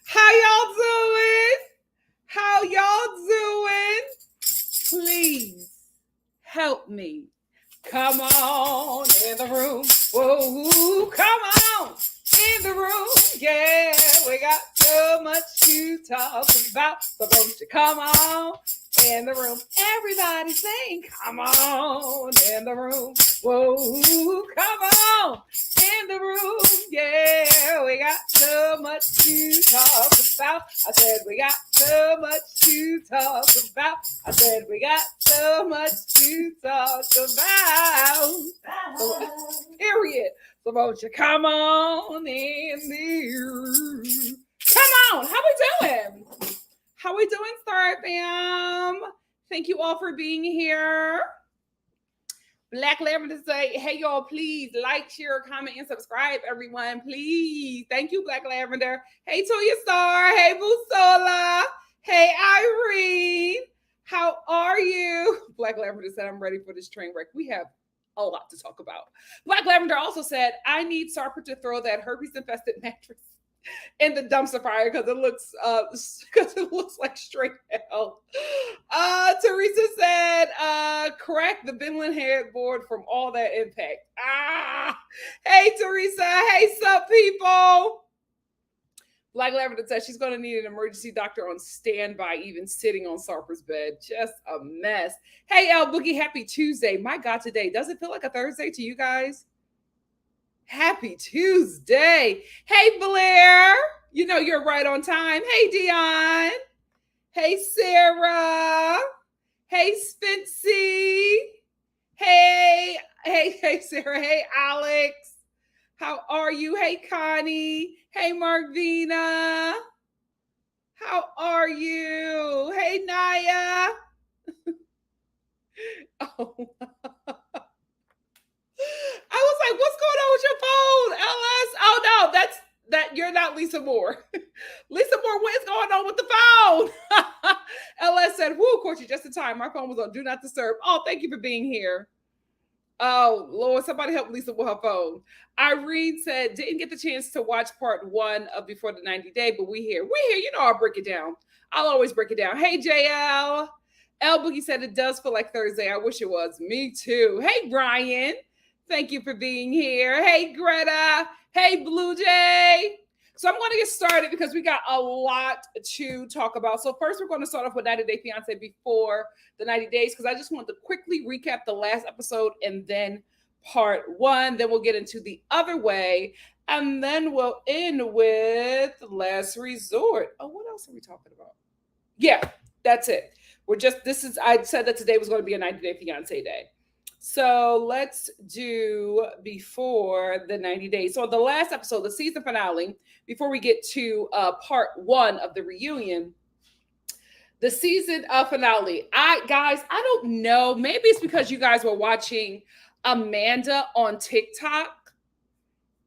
How y'all doing? How y'all doing? Please help me. Come on in the room. Whoa, come on in the room. Yeah, we got so much to talk about. So won't you come on in the room? Everybody sing, come on in the room. Whoa, come on in the room. Yeah, we got so much to talk about. I said we got so much to talk about. I said we got so much to talk about. Period. So won't you come on in there? Come on. How we doing? How we doing, Star Fam? Thank you all for being here. Black Lavender say, hey y'all, please like, share, comment, and subscribe, everyone. Please. Thank you, Black Lavender. Hey Toya Star. Hey Busola. Hey Irene. How are you? Black Lavender said, I'm ready for this train wreck. We have a lot to talk about. Black Lavender also said, I need Sarper to throw that herpes infested mattress in the dumpster fire because it looks like straight hell. Teresa said, crack the Vinland headboard from all that impact. Hey Teresa, hey sup people. Black Lavender said she's going to need an emergency doctor on standby, even sitting on Sarper's bed. Just a mess. Hey, El Boogie, happy Tuesday. My God, today, does it feel like a Thursday to you guys? Happy Tuesday. Hey, Blair. You know you're right on time. Hey, Dion. Hey, Sarah. Hey, Spency. Hey, Sarah. Hey, Alex. How are you? Hey, Connie. Hey, Marvina. How are you? Hey, Naya. Oh. I was like, what's going on with your phone, LS? Oh no, that you're not Lisa Moore. Lisa Moore, what is going on with the phone? LS said, whoo, caught you just in time. My phone was on Do Not Disturb. Oh, thank you for being here. Oh, Lord, somebody help Lisa with her phone. Irene said, didn't get the chance to watch part 1 of Before the 90 Day, but we here. You know I'll break it down. I'll always break it down. Hey, JL. L Boogie said, it does feel like Thursday. I wish it was. Me too. Hey, Brian. Thank you for being here. Hey, Greta. Hey, Blue Jay. So I'm going to get started because we got a lot to talk about. So first, we're going to start off with 90 Day Fiance Before the 90 Days because I just want to quickly recap the last episode and then part 1. Then we'll get into the other way. And then we'll end with Last Resort. Oh, what else are we talking about? Yeah, that's it. I said that today was going to be a 90 Day Fiance day. So let's do Before the 90 Days. So the last episode, the season finale, before we get to part 1 of the reunion, the season finale. I don't know. Maybe it's because you guys were watching Amanda on TikTok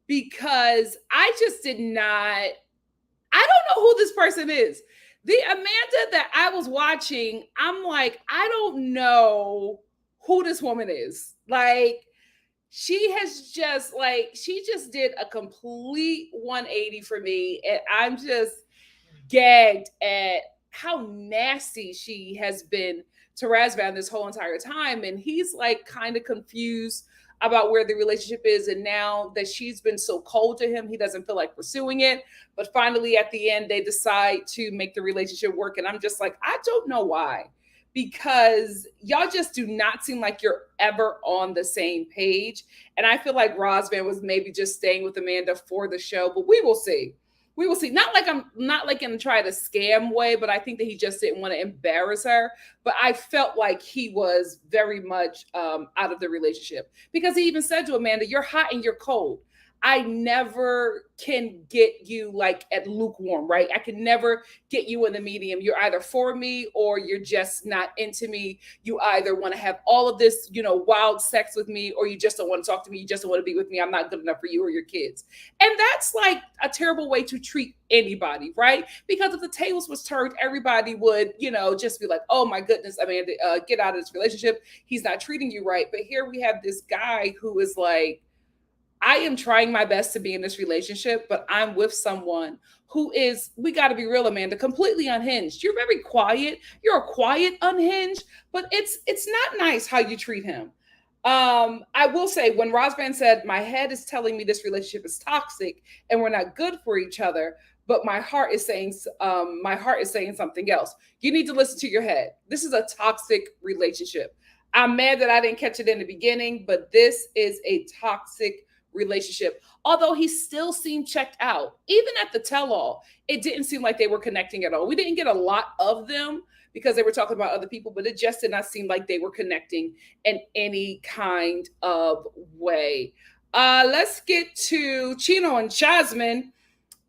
because I just did not. I don't know who this person is. The Amanda that I was watching, I'm like, I don't know who this woman is. Like, she just did a complete 180 for me. And I'm just gagged at how nasty she has been to Razvan this whole entire time. And he's like kind of confused about where the relationship is. And now that she's been so cold to him, he doesn't feel like pursuing it. But finally, at the end, they decide to make the relationship work. And I'm just like, I don't know why. Because y'all just do not seem like you're ever on the same page. And I feel like Razvan was maybe just staying with Amanda for the show, but we will see. We will see. Not like in try to scam way, but I think that he just didn't want to embarrass her. But I felt like he was very much out of the relationship because he even said to Amanda, "You're hot and you're cold. I never can get you like at lukewarm, right? I can never get you in the medium. You're either for me or you're just not into me. You either want to have all of this, wild sex with me, or you just don't want to talk to me. You just don't want to be with me. I'm not good enough for you or your kids." And that's like a terrible way to treat anybody, right? Because if the tables was turned, everybody would, just be like, oh my goodness, Amanda, get out of this relationship. He's not treating you right. But here we have this guy who is like, I am trying my best to be in this relationship, but I'm with someone who is, we got to be real, Amanda, completely unhinged. You're very quiet. You're a quiet unhinged, but it's not nice how you treat him. I will say when Razvan said, my head is telling me this relationship is toxic and we're not good for each other, but my heart is saying something else. You need to listen to your head. This is a toxic relationship. I'm mad that I didn't catch it in the beginning, but this is a toxic relationship. Although he still seemed checked out. Even at the tell-all, it didn't seem like they were connecting at all. We didn't get a lot of them because they were talking about other people, but it just did not seem like they were connecting in any kind of way. Let's get to Chino and Jasmine.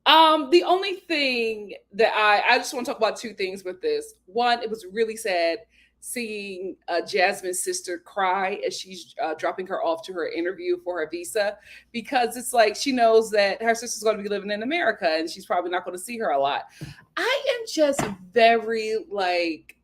The only thing that I just want to talk about two things with this. One, it was really sad seeing Jasmine's sister cry as she's dropping her off to her interview for her visa, because it's like she knows that her sister's going to be living in America and she's probably not going to see her a lot. I am just very like,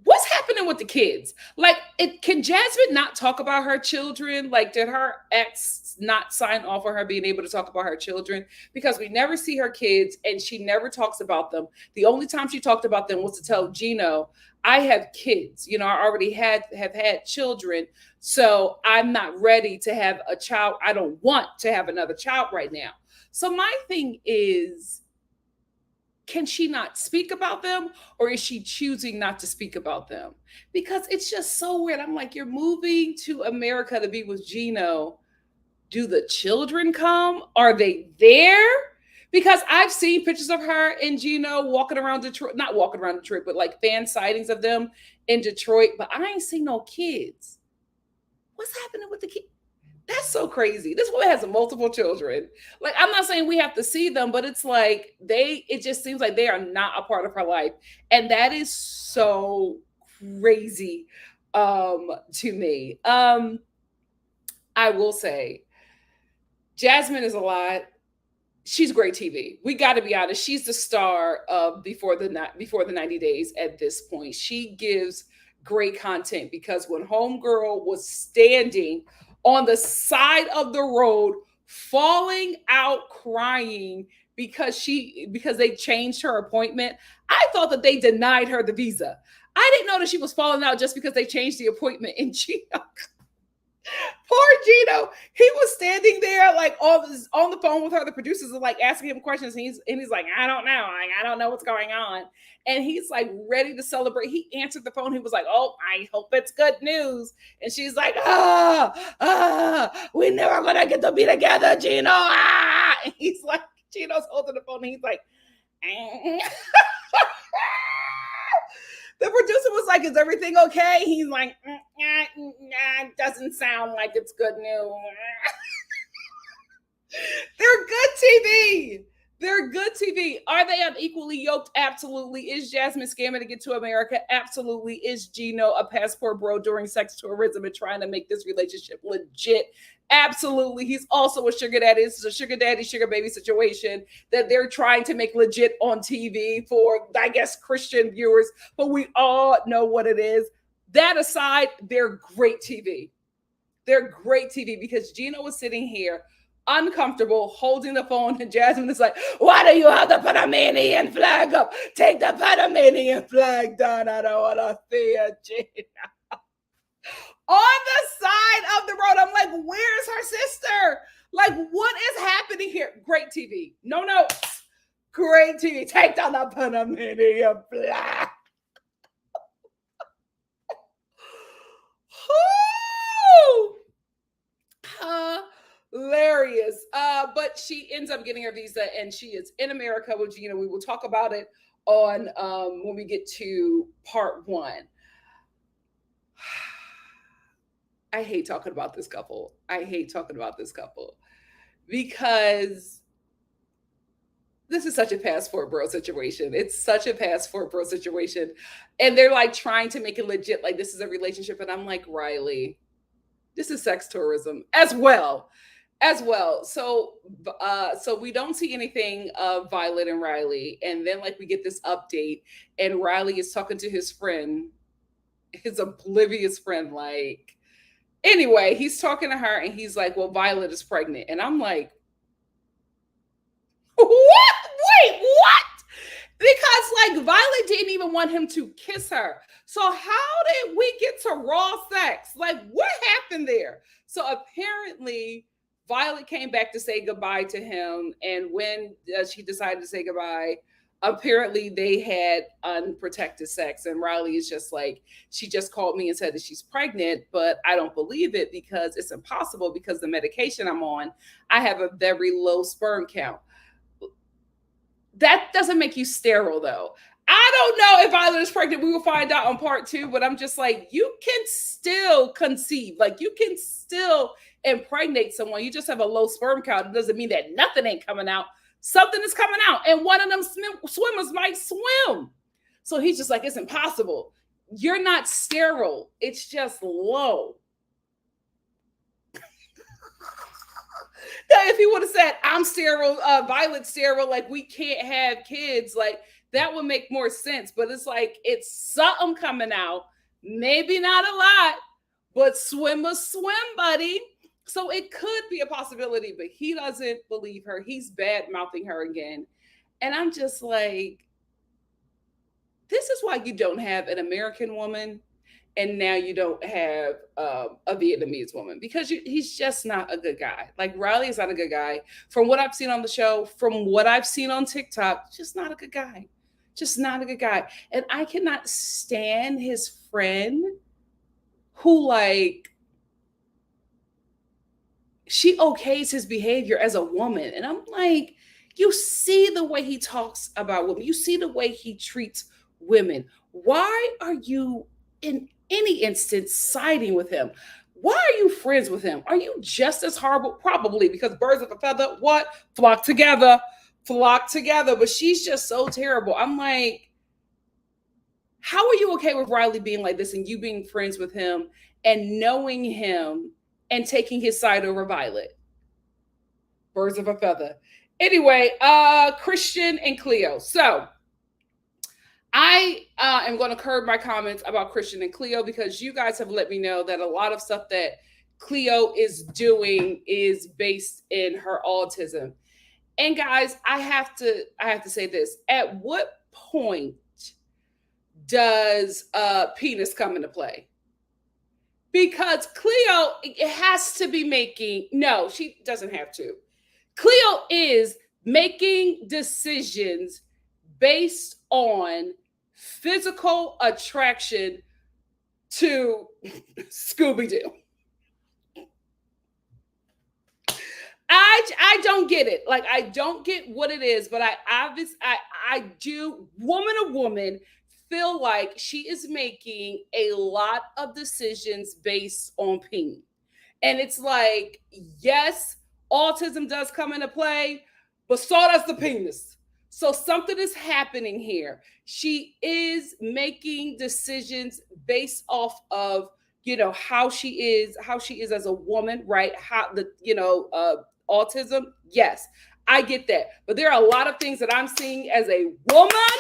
what's happening with the kids? Like, can Jasmine not talk about her children? Like, did her ex not sign off on her being able to talk about her children? Because we never see her kids and she never talks about them. The only time she talked about them was to tell Gino, I have kids. You know, I already have had children. So I'm not ready to have a child. I don't want to have another child right now. So my thing is, can she not speak about them, or is she choosing not to speak about them? Because it's just so weird. I'm like, you're moving to America to be with Gino. Do the children come? Are they there? Because I've seen pictures of her and Gino walking around Detroit, not walking around Detroit, but like fan sightings of them in Detroit, but I ain't seen no kids. What's happening with the kids? That's so crazy. This woman has multiple children. Like, I'm not saying we have to see them, but it's like it just seems like they are not a part of her life. And that is so crazy to me. I will say Jasmine is a lot. She's great TV. We got to be honest. She's the star of before the 90 days at this point. She gives great content, because when Homegirl was standing on the side of the road, falling out crying because they changed her appointment, I thought that they denied her the visa. I didn't know that she was falling out just because they changed the appointment. And Gino, poor Gino, he was standing there like on the phone with her. The producers are like asking him questions, and he's like, I don't know, like, I don't know what's going on. And he's like ready to celebrate. He answered the phone. He was like, oh, I hope it's good news. And she's like, we're never gonna get to be together, Gino. And he's like, Gino's holding the phone, and he's like, the producer was like, is everything okay? He's like, it doesn't sound like it's good news. They're good TV. They're good TV. Are they unequally yoked? Absolutely. Is Jasmine scamming to get to America? Absolutely. Is Gino a passport bro during sex tourism and trying to make this relationship legit? Absolutely. He's also a sugar daddy. This is a sugar daddy, sugar baby situation that they're trying to make legit on TV for, I guess, Christian viewers. But we all know what it is. That aside, they're great TV. They're great TV, because Gino was sitting here uncomfortable holding the phone, and Jasmine is like, why do you have the Panamanian flag up? Take the Panamanian flag down. I don't want to see it, Gino. On the side of the road. I'm like, where's her sister? Like, what is happening here? Great TV. No notes. Great TV. Take down the Panamanian flag. Hilarious. But she ends up getting her visa, and she is in America with Gina. We will talk about it on when we get to part 1. I hate talking about this couple. Because this is such a passport bro situation. It's such a passport bro situation. And they're like trying to make it legit, like this is a relationship. And I'm like, Riley, this is sex tourism as well. So we don't see anything of Violet and Riley. And then like we get this update, and Riley is talking to his friend, his oblivious friend, like, anyway, he's talking to her and he's like, well, Violet is pregnant. And I'm like, what? Wait, what? Because like Violet didn't even want him to kiss her. So how did we get to raw sex? Like, what happened there? So apparently Violet came back to say goodbye to him. And when she decided to say goodbye, apparently they had unprotected sex. And Riley is just like, she just called me and said that she's pregnant, but I don't believe it because it's impossible, because the medication I'm on, I have a very low sperm count. That doesn't make you sterile though. I don't know if Violet is pregnant. We will find out on part 2, but I'm just like, you can still conceive. Like, you can still impregnate someone. You just have a low sperm count. It doesn't mean that nothing ain't coming out. Something is coming out, and one of them swimmers might swim. So he's just like, it's impossible. You're not sterile. It's just low. Now, if he would have said, I'm sterile, Violet's sterile, like we can't have kids, like that would make more sense. But it's like, it's something coming out. Maybe not a lot, but swim, buddy. So it could be a possibility, but he doesn't believe her. He's bad mouthing her again. And I'm just like, this is why you don't have an American woman and now you don't have a Vietnamese woman, because he's just not a good guy. Like Riley is not a good guy. From what I've seen on the show, from what I've seen on TikTok, just not a good guy. Just not a good guy. And I cannot stand his friend who, like, she okays his behavior as a woman. And I'm like, you see the way he talks about women. You see the way he treats women. Why are you in any instance siding with him? Why are you friends with him? Are you just as horrible? Probably, because birds of a feather, what? Flock together. But she's just so terrible. I'm like, how are you okay with Riley being like this and you being friends with him and knowing him and taking his side over Violet? Birds of a feather. Anyway, Christian and Cleo. So I am going to curb my comments about Christian and Cleo because you guys have let me know that a lot of stuff that Cleo is doing is based in her autism. And guys, I have to say this. At what point does penis come into play? Because Cleo, it has to be making, no, she doesn't have to. Cleo is making decisions based on physical attraction to Scooby-Doo. I don't get it. Like, I don't get what it is, but I do, woman to woman, feel like she is making a lot of decisions based on pain. And it's like, yes, autism does come into play, but so does the penis. So something is happening here. She is making decisions based off of, how she is as a woman, right? How the, autism. Yes, I get that. But there are a lot of things that I'm seeing as a woman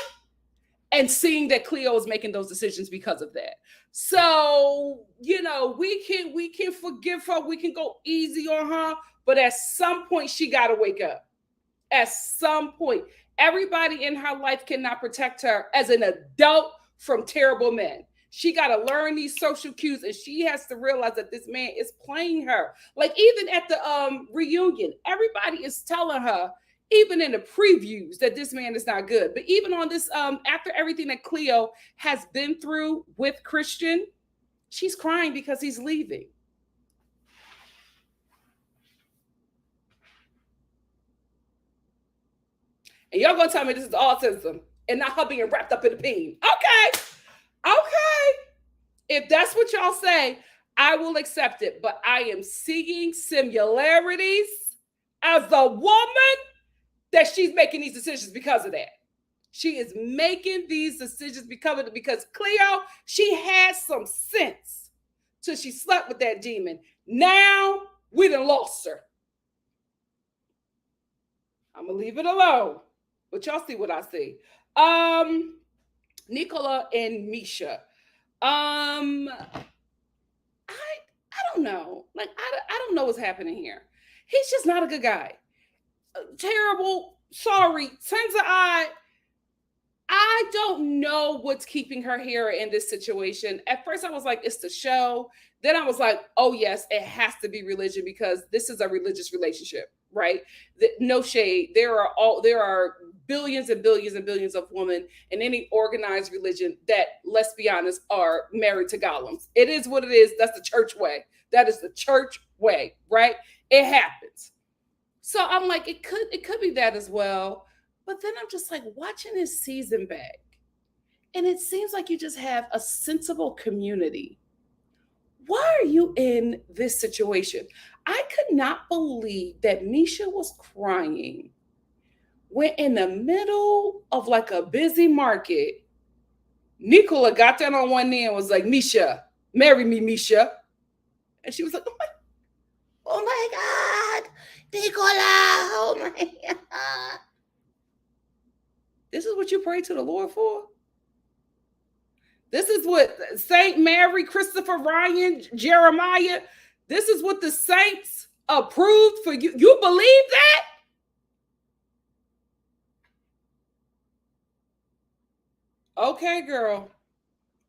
and seeing that Cleo is making those decisions because of that. So, we can forgive her. We can go easy on her. But at some point, she got to wake up. At some point, everybody in her life cannot protect her as an adult from terrible men. She got to learn these social cues, and she has to realize that this man is playing her. Like, even at the reunion, everybody is telling her, even in the previews, that this man is not good. But even on this, after everything that Cleo has been through with Christian, she's crying because he's leaving. And y'all gonna tell me this is autism and not her being wrapped up in the peen. Okay. If that's what y'all say, I will accept it. But I am seeing similarities as a woman that she's making these decisions because of that. She is making these decisions because Cleo, she has some sense till she slept with that demon. Now we done lost her. I'm gonna leave it alone. But y'all see what I see. Nicola and Misha. I don't know. Like, I don't know what's happening here. He's just not a good guy. Terrible. Sorry. Senza, I don't know what's keeping her here in this situation. At first, I was like, it's the show. Then I was like, oh yes, it has to be religion because this is a religious relationship, right? No shade. There are billions and billions and billions of women in any organized religion that, let's be honest, are married to golems. It is what it is. That's the church way. That is the church way, right? It happens. So I'm like, it could be that as well. But then I'm just like watching this season back, and it seems like you just have a sensible community. Why are you in this situation? I could not believe that Misha was crying when in the middle of like a busy market, Nicola got down on one knee and was like, Misha, marry me, Misha. And she was like, oh my God, Nicola, oh my God. This is what you pray to the Lord for? This is what Saint Mary, Christopher Ryan, Jeremiah, this is what the saints approved for you. You believe that? Okay, girl.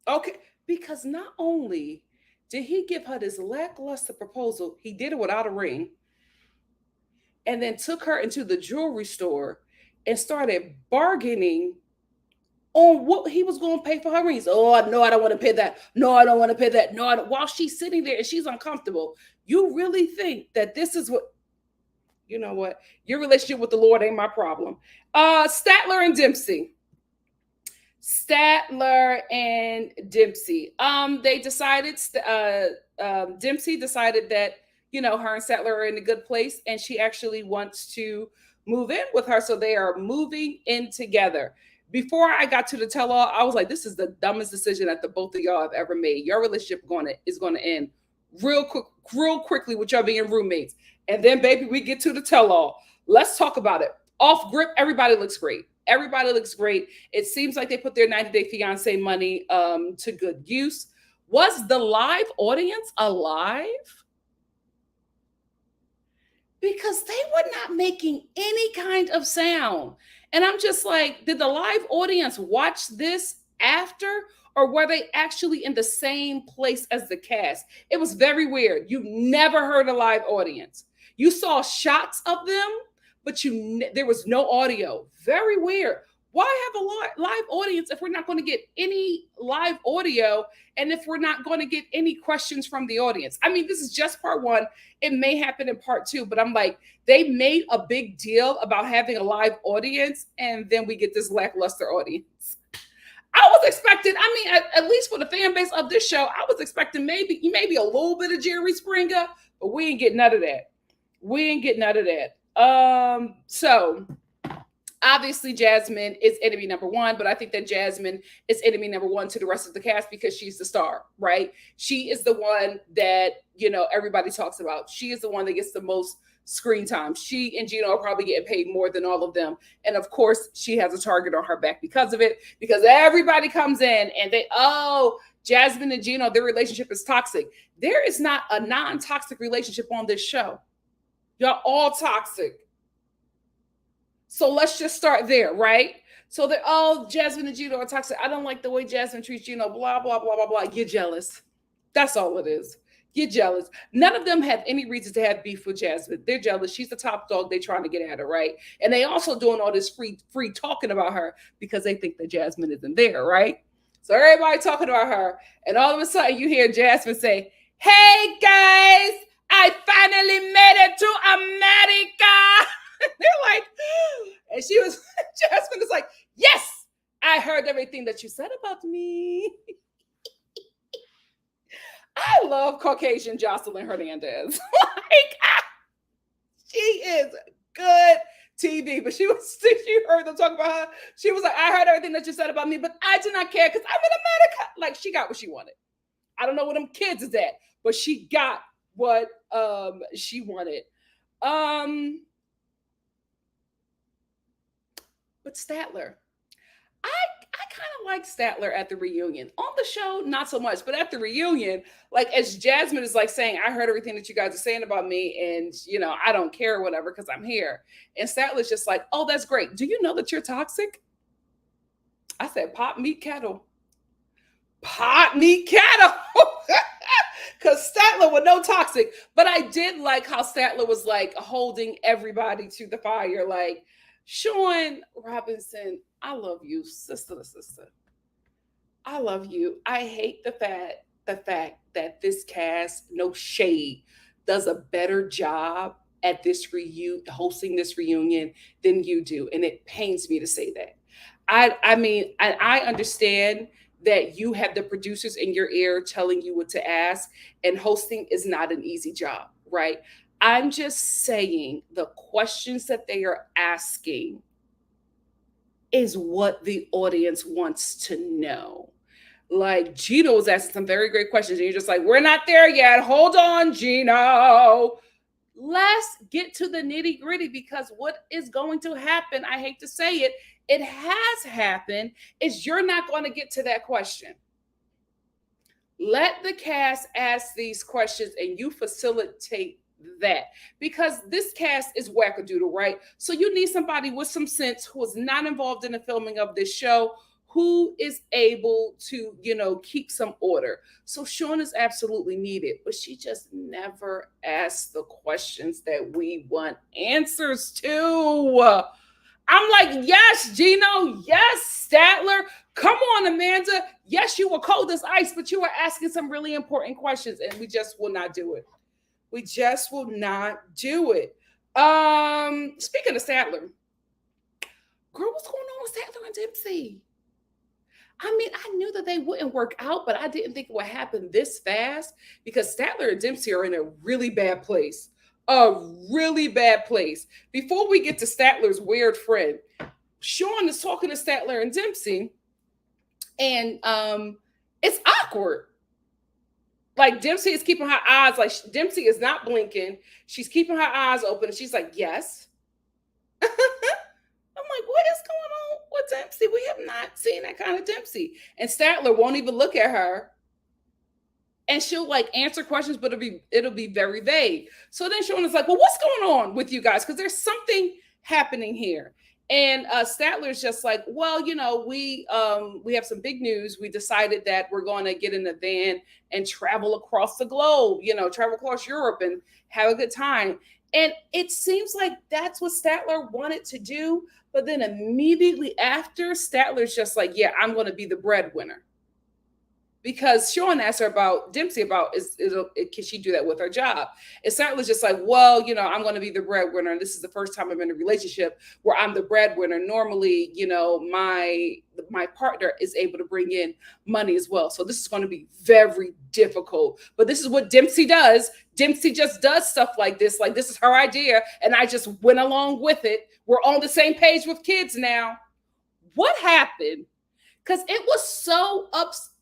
Okay. Because not only did he give her this lackluster proposal, he did it without a ring, and then took her into the jewelry store and started bargaining on what he was going to pay for her rings. Oh, no, I don't want to pay that. No, I don't want to pay that. No, I don't. While she's sitting there and she's uncomfortable, you really think that this is what, you know what? Your relationship with the Lord ain't my problem. Statler and Dempsey. Statler and Dempsey. They decided, Dempsey decided that, her and Statler are in a good place and she actually wants to move in with her. So they are moving in together. Before I got to the tell all, I was like, this is the dumbest decision that the both of y'all have ever made. Your relationship is going to end real quickly with y'all being roommates. And then, baby, we get to the tell all. Let's talk about it. Off grip, everybody looks great. Everybody looks great. It seems like they put their 90-day fiance money to good use. Was the live audience alive? Because they were not making any kind of sound. And I'm just like, did the live audience watch this after? Or were they actually in the same place as the cast? It was very weird. You never heard a live audience. You saw shots of them, but there was no audio. Very weird. Why have a live audience if we're not going to get any live audio and if we're not going to get any questions from the audience? I mean, this is just part one. It may happen in part two, but I'm like, they made a big deal about having a live audience and then we get this lackluster audience. I was expecting, at least for the fan base of this show, I was expecting maybe a little bit of Jerry Springer, but we ain't getting none of that. So obviously Jasmine is enemy number one, but I think that Jasmine is enemy number one to the rest of the cast because she's the star, right? She is the one that, everybody talks about. She is the one that gets the most screen time. She and Gino are probably getting paid more than all of them. And of course, she has a target on her back because of it, because everybody comes in and Jasmine and Gino, their relationship is toxic. There is not a non-toxic relationship on this show. Y'all all toxic. So let's just start there, right? So they're all Jasmine and Gino are toxic. I don't like the way Jasmine treats Gino, blah, blah, blah, blah, blah. You're jealous. That's all it is. You're jealous. None of them have any reason to have beef with Jasmine. They're jealous. She's the top dog. They're trying to get at her, right? And they also doing all this free talking about her because they think that Jasmine isn't there, right? So everybody talking about her. And all of a sudden you hear Jasmine say, hey guys, I finally made it to America. They're like, and Jasmine is like, yes, I heard everything that you said about me. I love Caucasian Jocelyn Hernandez. She is good TV, but she heard them talk about her. She was like, I heard everything that you said about me, but I do not care because I'm in America. Like, she got what she wanted. I don't know what them kids is at, but she got what she wanted. But Statler, I kind of like Statler at the reunion. On the show, not so much, but at the reunion, like as Jasmine is like saying, I heard everything that you guys are saying about me, and I don't care or whatever because I'm here. And Statler's just like, oh, that's great. Do you know that you're toxic? I said, pot meat cattle. Pot meat cattle. Because Statler was no toxic. But I did like how Statler was like holding everybody to the fire, like, Sean Robinson, I love you, sister to sister. I love you. I hate the fact that this cast, no shade, does a better job at this hosting this reunion than you do. And it pains me to say that. I understand that you have the producers in your ear telling you what to ask, and hosting is not an easy job, right? I'm just saying the questions that they are asking is what the audience wants to know. Like Gino was asking some very great questions, and you're just like, we're not there yet. Hold on, Gino. Let's get to the nitty gritty, because what is going to happen, I hate to say it, it has happened, is you're not going to get to that question. Let the cast ask these questions and you facilitate that, because this cast is wackadoodle, right? So you need somebody with some sense who is not involved in the filming of this show, who is able to, keep some order. So Sean is absolutely needed, but she just never asks the questions that we want answers to. I'm like, yes, Gino. Yes, Statler. Come on, Amanda. Yes, you were cold as ice, but you were asking some really important questions, and we just will not do it. We just will not do it. Speaking of Statler, girl, what's going on with Statler and Dempsey? I mean, I knew that they wouldn't work out, but I didn't think it would happen this fast, because Statler and Dempsey are in a really bad place. A really bad place. Before we get to Statler's weird friend, Sean is talking to Statler and Dempsey, and it's awkward. Like, Dempsey is keeping her eyes, like, Dempsey is not blinking. She's keeping her eyes open, and she's like, yes. I'm like, what is going on with Dempsey? We have not seen that kind of Dempsey. And Statler won't even look at her. And she'll like answer questions, but it'll be very vague. So then Sean is like, well, what's going on with you guys? Because there's something happening here. And Statler's just like, well, we have some big news. We decided that we're going to get in a van and travel across the globe, travel across Europe and have a good time. And it seems like that's what Statler wanted to do. But then immediately after, Statler's just like, yeah, I'm going to be the breadwinner. Because Sean asked her about Dempsey about can she do that with her job? And Statler's just like, well, I'm going to be the breadwinner, and this is the first time I'm in a relationship where I'm the breadwinner. Normally, my partner is able to bring in money as well, so this is going to be very difficult. But this is what Dempsey does. Dempsey just does stuff like this. Like, this is her idea, and I just went along with it. We're on the same page with kids now. What happened? Because it was so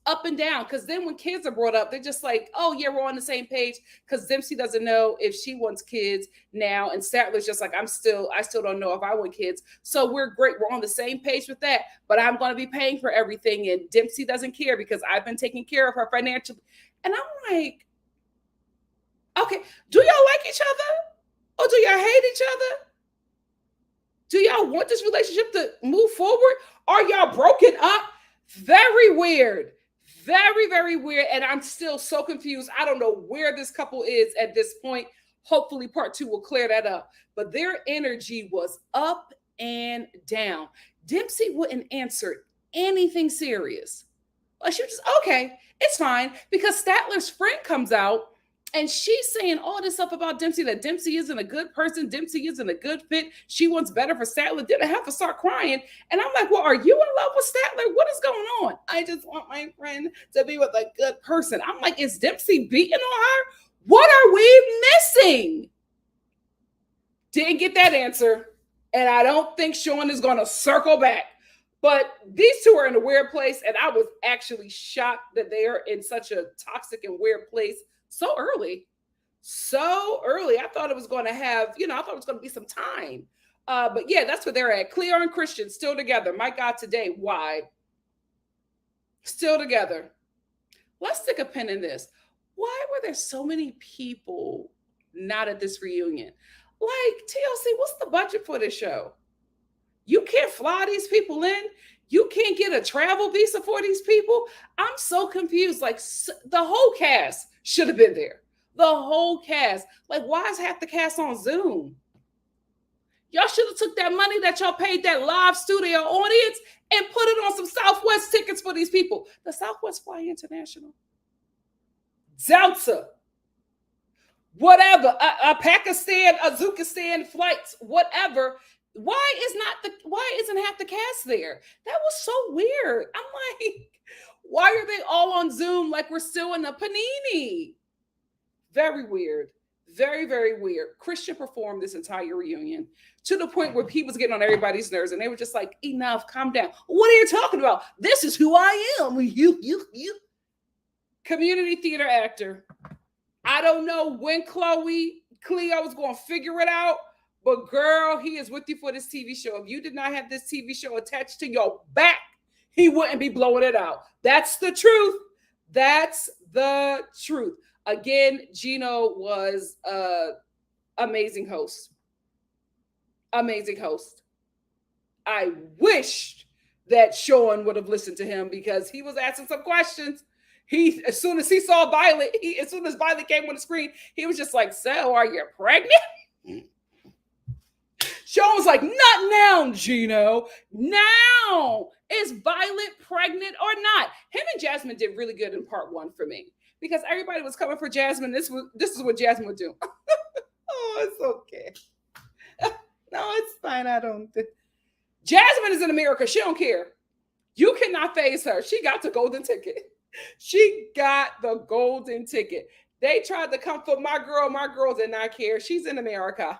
up and down, because then when kids are brought up, they're just like, oh yeah, we're on the same page, because Dempsey doesn't know if she wants kids now, and Statler's just like, I still don't know if I want kids, so we're great, we're on the same page with that, but I'm going to be paying for everything, and Dempsey doesn't care because I've been taking care of her financially. And I'm like, okay, do y'all like each other, or do y'all hate each other? Do y'all want this relationship to move forward? Are y'all broken up? Very weird. Very, very weird. And I'm still so confused. I don't know where this couple is at this point. Hopefully part 2 will clear that up. But their energy was up and down. Dempsey wouldn't answer anything serious. Like, she was just, okay, it's fine. Because Statler's friend comes out, and she's saying all this stuff about Dempsey, that Dempsey isn't a good person. Dempsey isn't a good fit. She wants better for Statler. Didn't have to start crying. And I'm like, well, are you in love with Statler? What is going on? I just want my friend to be with a good person. I'm like, is Dempsey beating on her? What are we missing? Didn't get that answer. And I don't think Sean is going to circle back. But these two are in a weird place. And I was actually shocked that they are in such a toxic and weird place so early. I thought it was going to have, I thought it was going to be some time. But yeah, that's where they're at. Cleo and Christian still together. My God, today, why? Still together. Let's stick a pin in this. Why were there so many people not at this reunion? Like, TLC, what's the budget for this show? You can't fly these people in. You can't get a travel visa for these people. I'm so confused. Like, the whole cast should have been there. The whole cast. Like, why is half the cast on Zoom? Y'all should have took that money that y'all paid that live studio audience and put it on some Southwest tickets for these people. The Southwest Fly International, Delta, whatever, a Pakistan, a Uzbekistan flights, whatever. Why isn't half the cast there? That was so weird. I'm like, why are they all on Zoom like we're still in a panini? Very weird. Very, very weird. Christian performed this entire reunion to the point where he was getting on everybody's nerves, and they were just like, enough, calm down. What are you talking about? This is who I am. You. Community theater actor. I don't know when Cleo is going to figure it out, but girl, he is with you for this TV show. If you did not have this TV show attached to your back, he wouldn't be blowing it out. That's the truth. That's the truth. Again, Gino was an amazing host. Amazing host. I wished that Sean would have listened to him because he was asking some questions. As soon as he saw Violet, as soon as Violet came on the screen, he was just like, so are you pregnant? Sean was like, not now, Gino. Now. Is Violet pregnant or not? Him and Jasmine did really good in part one for me because everybody was coming for Jasmine. This is what Jasmine would do. Oh, it's okay. No, it's fine. I don't. Jasmine is in America. She don't care. You cannot phase her. She got the golden ticket. She got the golden ticket. They tried to come for my girl. My girl did not care. She's in America.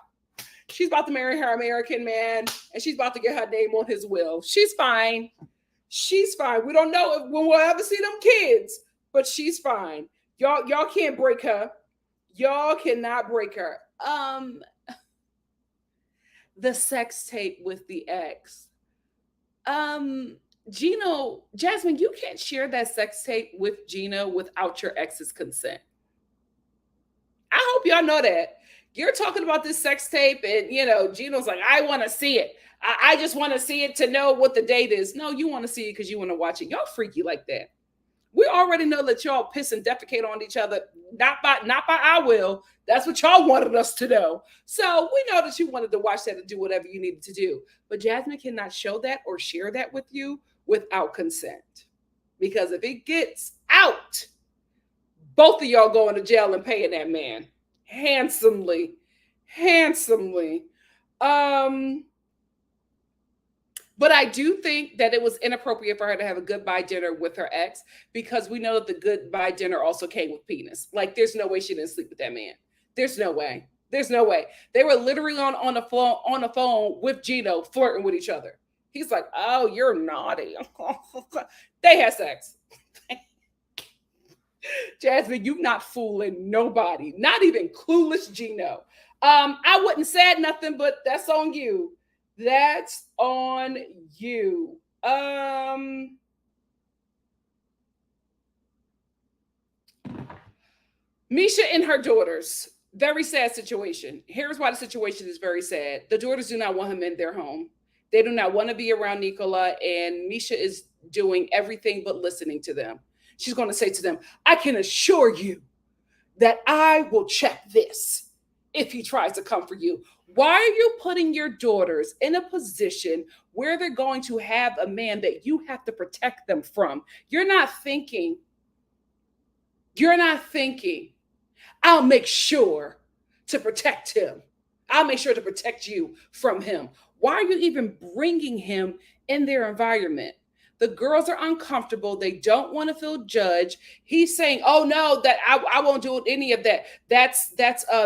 She's about to marry her American man, and she's about to get her name on his will. She's fine. She's fine. We don't know when we'll ever see them kids, but she's fine. Y'all can't break her. Y'all cannot break her. The sex tape with the ex. Gino, Jasmine, you can't share that sex tape with Gino without your ex's consent. I hope y'all know that. You're talking about this sex tape and, Gino's like, I want to see it. I just want to see it to know what the date is. No, you want to see it because you want to watch it. Y'all freaky like that. We already know that y'all piss and defecate on each other, not by our will. That's what y'all wanted us to know. So we know that you wanted to watch that and do whatever you needed to do. But Jasmine cannot show that or share that with you without consent. Because if it gets out, both of y'all going to jail and paying that man. Handsomely. But I do think that it was inappropriate for her to have a goodbye dinner with her ex because we know that the goodbye dinner also came with penis. Like, there's no way she didn't sleep with that man. There's no way. They were literally on the phone with Gino flirting with each other. He's like, oh, you're naughty. They had sex. Jasmine, you not fooling nobody, not even clueless Gino. I wouldn't say nothing, but that's on you. That's on you. Misha and her daughters, very sad situation. Here's why the situation is very sad. The daughters do not want him in their home. They do not want to be around Nicola, and Misha is doing everything but listening to them. She's going to say to them, I can assure you that I will check this if he tries to come for you. Why are you putting your daughters in a position where they're going to have a man that you have to protect them from? You're not thinking, I'll make sure to protect him. I'll make sure to protect you from him. Why are you even bringing him in their environment? The girls are uncomfortable. They don't want to feel judged. He's saying, oh no, that I won't do any of that. That's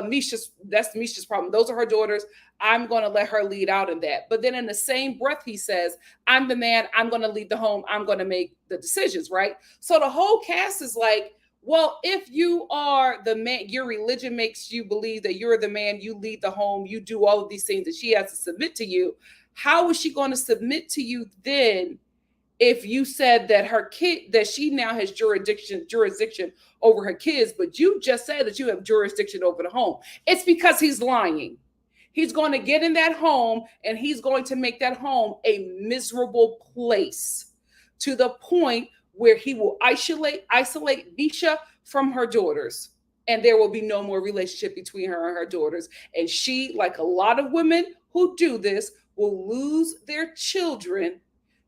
Misha's problem. Those are her daughters. I'm going to let her lead out in that. But then in the same breath, he says, I'm the man. I'm going to lead the home. I'm going to make the decisions, right? So the whole cast is like, well, if you are the man, your religion makes you believe that you're the man, you lead the home, you do all of these things that she has to submit to you. How is she going to submit to you then? If you said that her kid, that she now has jurisdiction over her kids, but you just said that you have jurisdiction over the home. It's because he's lying. He's going to get in that home and he's going to make that home a miserable place to the point where he will isolate Nisha from her daughters. And there will be no more relationship between her and her daughters. And she, like a lot of women who do this, will lose their children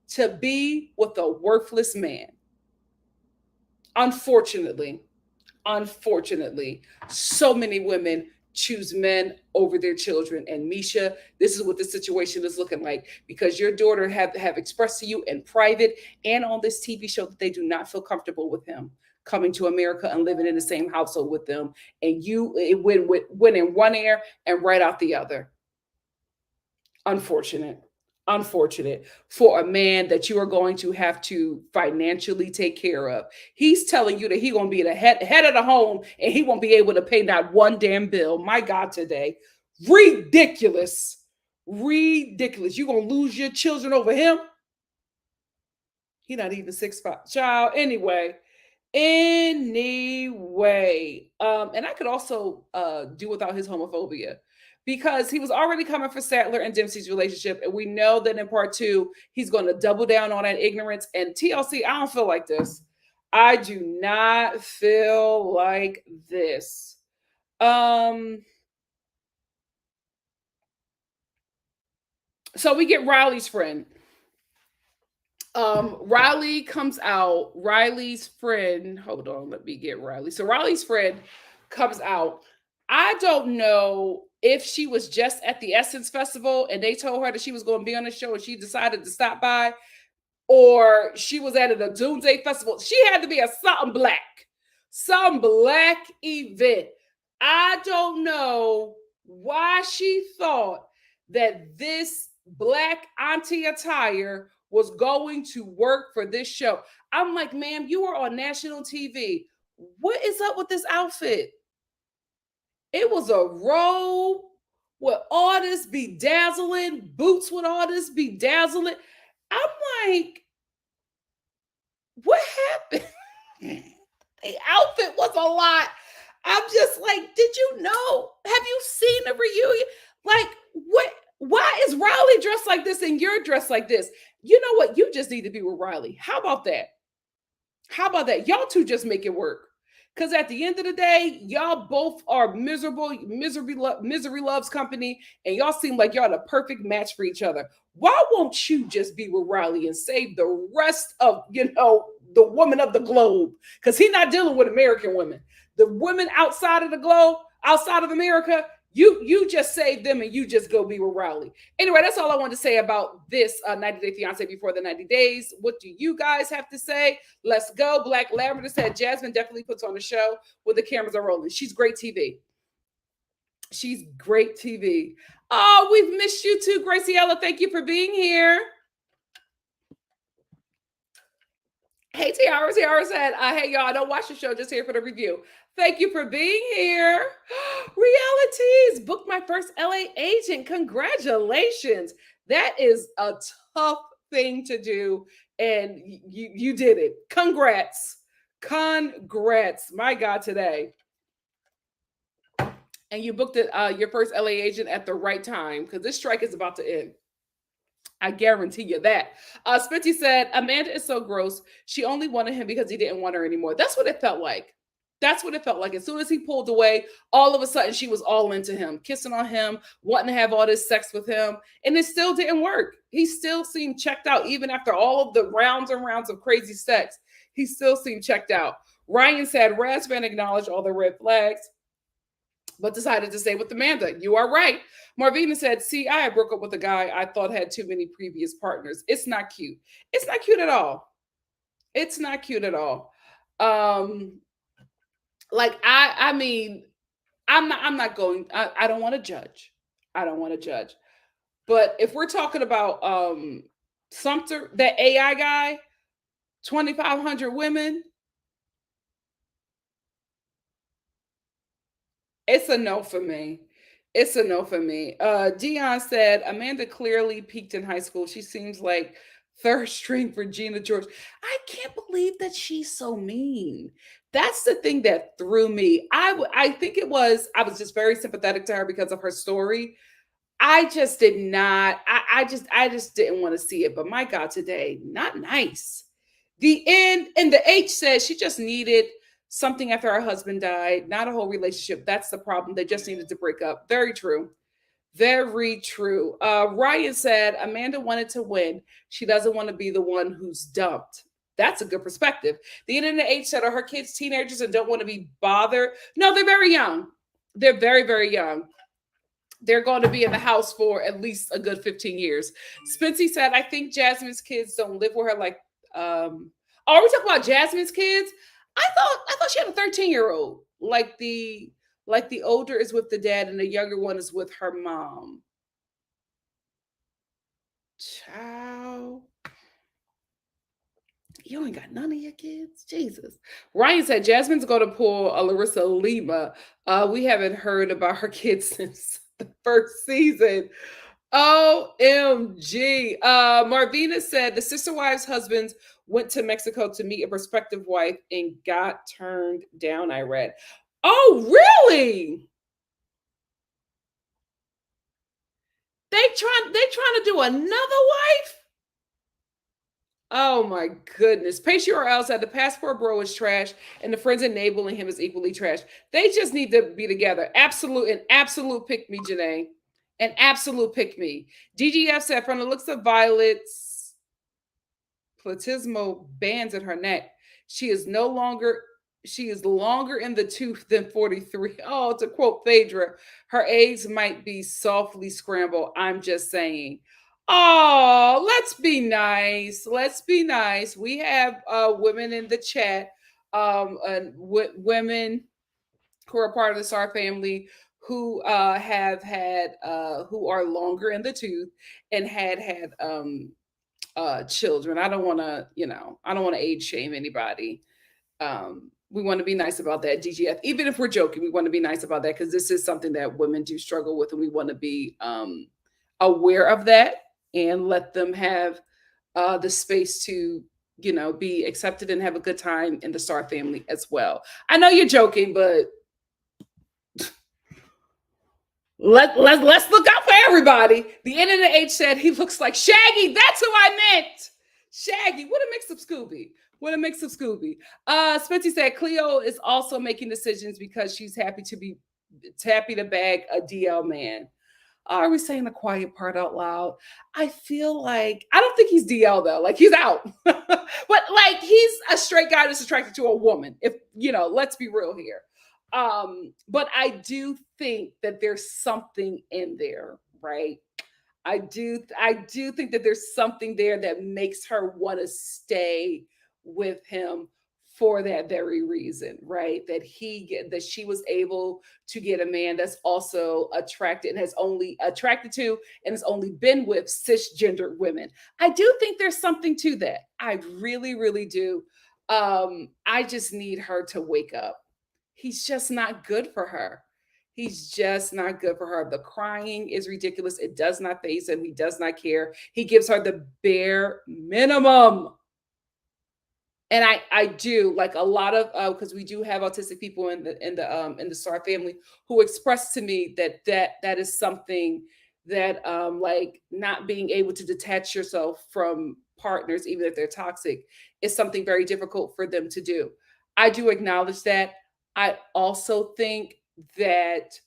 to be with a worthless man. Unfortunately, so many women choose men over their children. And Misha, this is what the situation is looking like because your daughter have expressed to you in private and on this TV show that they do not feel comfortable with him. coming to America and living in the same household with them, and it went in one ear and right out the other. Unfortunate. Unfortunate for a man that you are going to have to financially take care of. He's telling you that he's going to be the head of the home and he won't be able to pay not one damn bill. My God, today. Ridiculous. Ridiculous. You're going to lose your children over him? He not even 6'5" child. Anyway, and I could also do without his homophobia, because he was already coming for Sattler and Dempsey's relationship, and we know that in part 2 he's going to double down on that ignorance. And TLC, I don't feel like this. I do not feel like this. So we get Riley's friend. Riley comes out. Riley's friend, hold on, let me get Riley. So Riley's friend comes out. I don't know if she was just at the Essence Festival and they told her that she was going to be on the show and she decided to stop by, or she was at a Doomsday Festival. She had to be a some black event. I don't know why she thought that this black auntie attire was going to work for this show. I'm like, ma'am, you are on national TV. What is up with this outfit? It was a robe with all this bedazzling, boots with all this bedazzling. I'm like, what happened? The outfit was a lot. I'm just like, did you know? Have you seen the reunion? Like, what? Why is Riley dressed like this and you're dressed like this? You know what? You just need to be with Riley. How about that? How about that? Y'all two just make it work. Because at the end of the day, y'all both are misery loves company, and y'all seem like y'all the perfect match for each other. Why won't you just be with Riley and save the rest of, the women of the globe? Because he's not dealing with American women. The women outside of the globe, outside of America, you just save them and you just go be with Riley. Anyway, that's all I wanted to say about this 90 Day Fiance before the 90 days. What do you guys have to say? Let's go. Black Lavender said Jasmine definitely puts on a show when the cameras are rolling. She's great TV. She's great TV. Oh, we've missed you too, Graciela. Thank you for being here. Hey, Tiara. Tiara said, hey, y'all, I don't watch the show, just here for the review. Thank you for being here. Realities. Booked my first LA agent. Congratulations. That is a tough thing to do, and you did it. Congrats. Congrats. My God, today. And you booked it, your first LA agent at the right time, because this strike is about to end. I guarantee you that. Spenty said, Amanda is so gross. She only wanted him because he didn't want her anymore. That's what it felt like. That's what it felt like. As soon as he pulled away, all of a sudden she was all into him, kissing on him, wanting to have all this sex with him. And it still didn't work. He still seemed checked out. Even after all of the rounds and rounds of crazy sex, he still seemed checked out. Ryan said, Razvan acknowledged all the red flags, but decided to stay with Amanda. You are right. Marvina said, see, I broke up with a guy I thought had too many previous partners. It's not cute. It's not cute at all. It's not cute at all. Like, I mean, I'm not going, I don't want to judge. I don't want to judge. But if we're talking about Sumter, that AI guy, 2,500 women, it's a no for me. It's a no for me. Dion said, Amanda clearly peaked in high school. She seems like third string for Gina George. I can't believe that she's so mean. That's the thing that threw me. I think it was, I was just very sympathetic to her because of her story. I just did not, I just didn't want to see it. But my God, today, not nice. The end, and the H says she just needed something after her husband died, not a whole relationship. That's the problem. They just needed to break up. Very true. Very true. Ryan said Amanda wanted to win. She doesn't want to be the one who's dumped. That's a good perspective. The internet H said, are her kids teenagers and don't want to be bothered? No, they're very young. They're very, very young. They're going to be in the house for at least a good 15 years. Spency said, I think Jasmine's kids don't live with her. Like, are we talking about Jasmine's kids? I thought she had a 13-year-old. Like the older is with the dad and the younger one is with her mom. Child. You ain't got none of your kids? Jesus. Ryan said Jasmine's going to pull a Larissa Lima. We haven't heard about her kids since the first season. OMG. Marvina said the sister wives' husbands went to Mexico to meet a prospective wife and got turned down. I read. Oh, really? They trying to do another wife? Oh my goodness. Pace URL said the passport bro is trash and the friends enabling him is equally trash. They just need to be together. An absolute pick me, Janae. An absolute pick me. DGF said from the looks of Violet's platysmo bands in her neck, she is longer in the tooth than 43. Oh, to quote Phaedra, her eggs might be softly scrambled. I'm just saying. Oh, let's be nice. Let's be nice. We have women in the chat, women who are part of the Star family who have had who are longer in the tooth and had children. I don't want to, I don't want to age shame anybody. We want to be nice about that, DGF. Even if we're joking, we want to be nice about that because this is something that women do struggle with, and we want to be aware of that and let them have the space to, be accepted and have a good time in the Star family as well. I know you're joking, but let's look out for everybody. The N and the H said he looks like Shaggy. That's who I meant. Shaggy. What a mix of Scooby. What a mix of Scooby. Spency said Cleo is also making decisions because she's happy to bag a DL man. Are we saying the quiet part out loud? I feel like I don't think he's DL though. Like he's out, but like he's a straight guy that's attracted to a woman. If let's be real here. But I do think that there's something in there, right? I do think that there's something there that makes her want to stay with him for that very reason, right? That she was able to get a man that's also attracted and has only attracted to and has only been with cisgender women. I do think there's something to that. I really, really do. I just need her to wake up. He's just not good for her. He's just not good for her. The crying is ridiculous. It does not faze him. He does not care. He gives her the bare minimum. And I do like a lot of because we do have autistic people in the Star family who express to me that is something that like not being able to detach yourself from partners even if they're toxic is something very difficult for them to do. I do acknowledge that. I also think that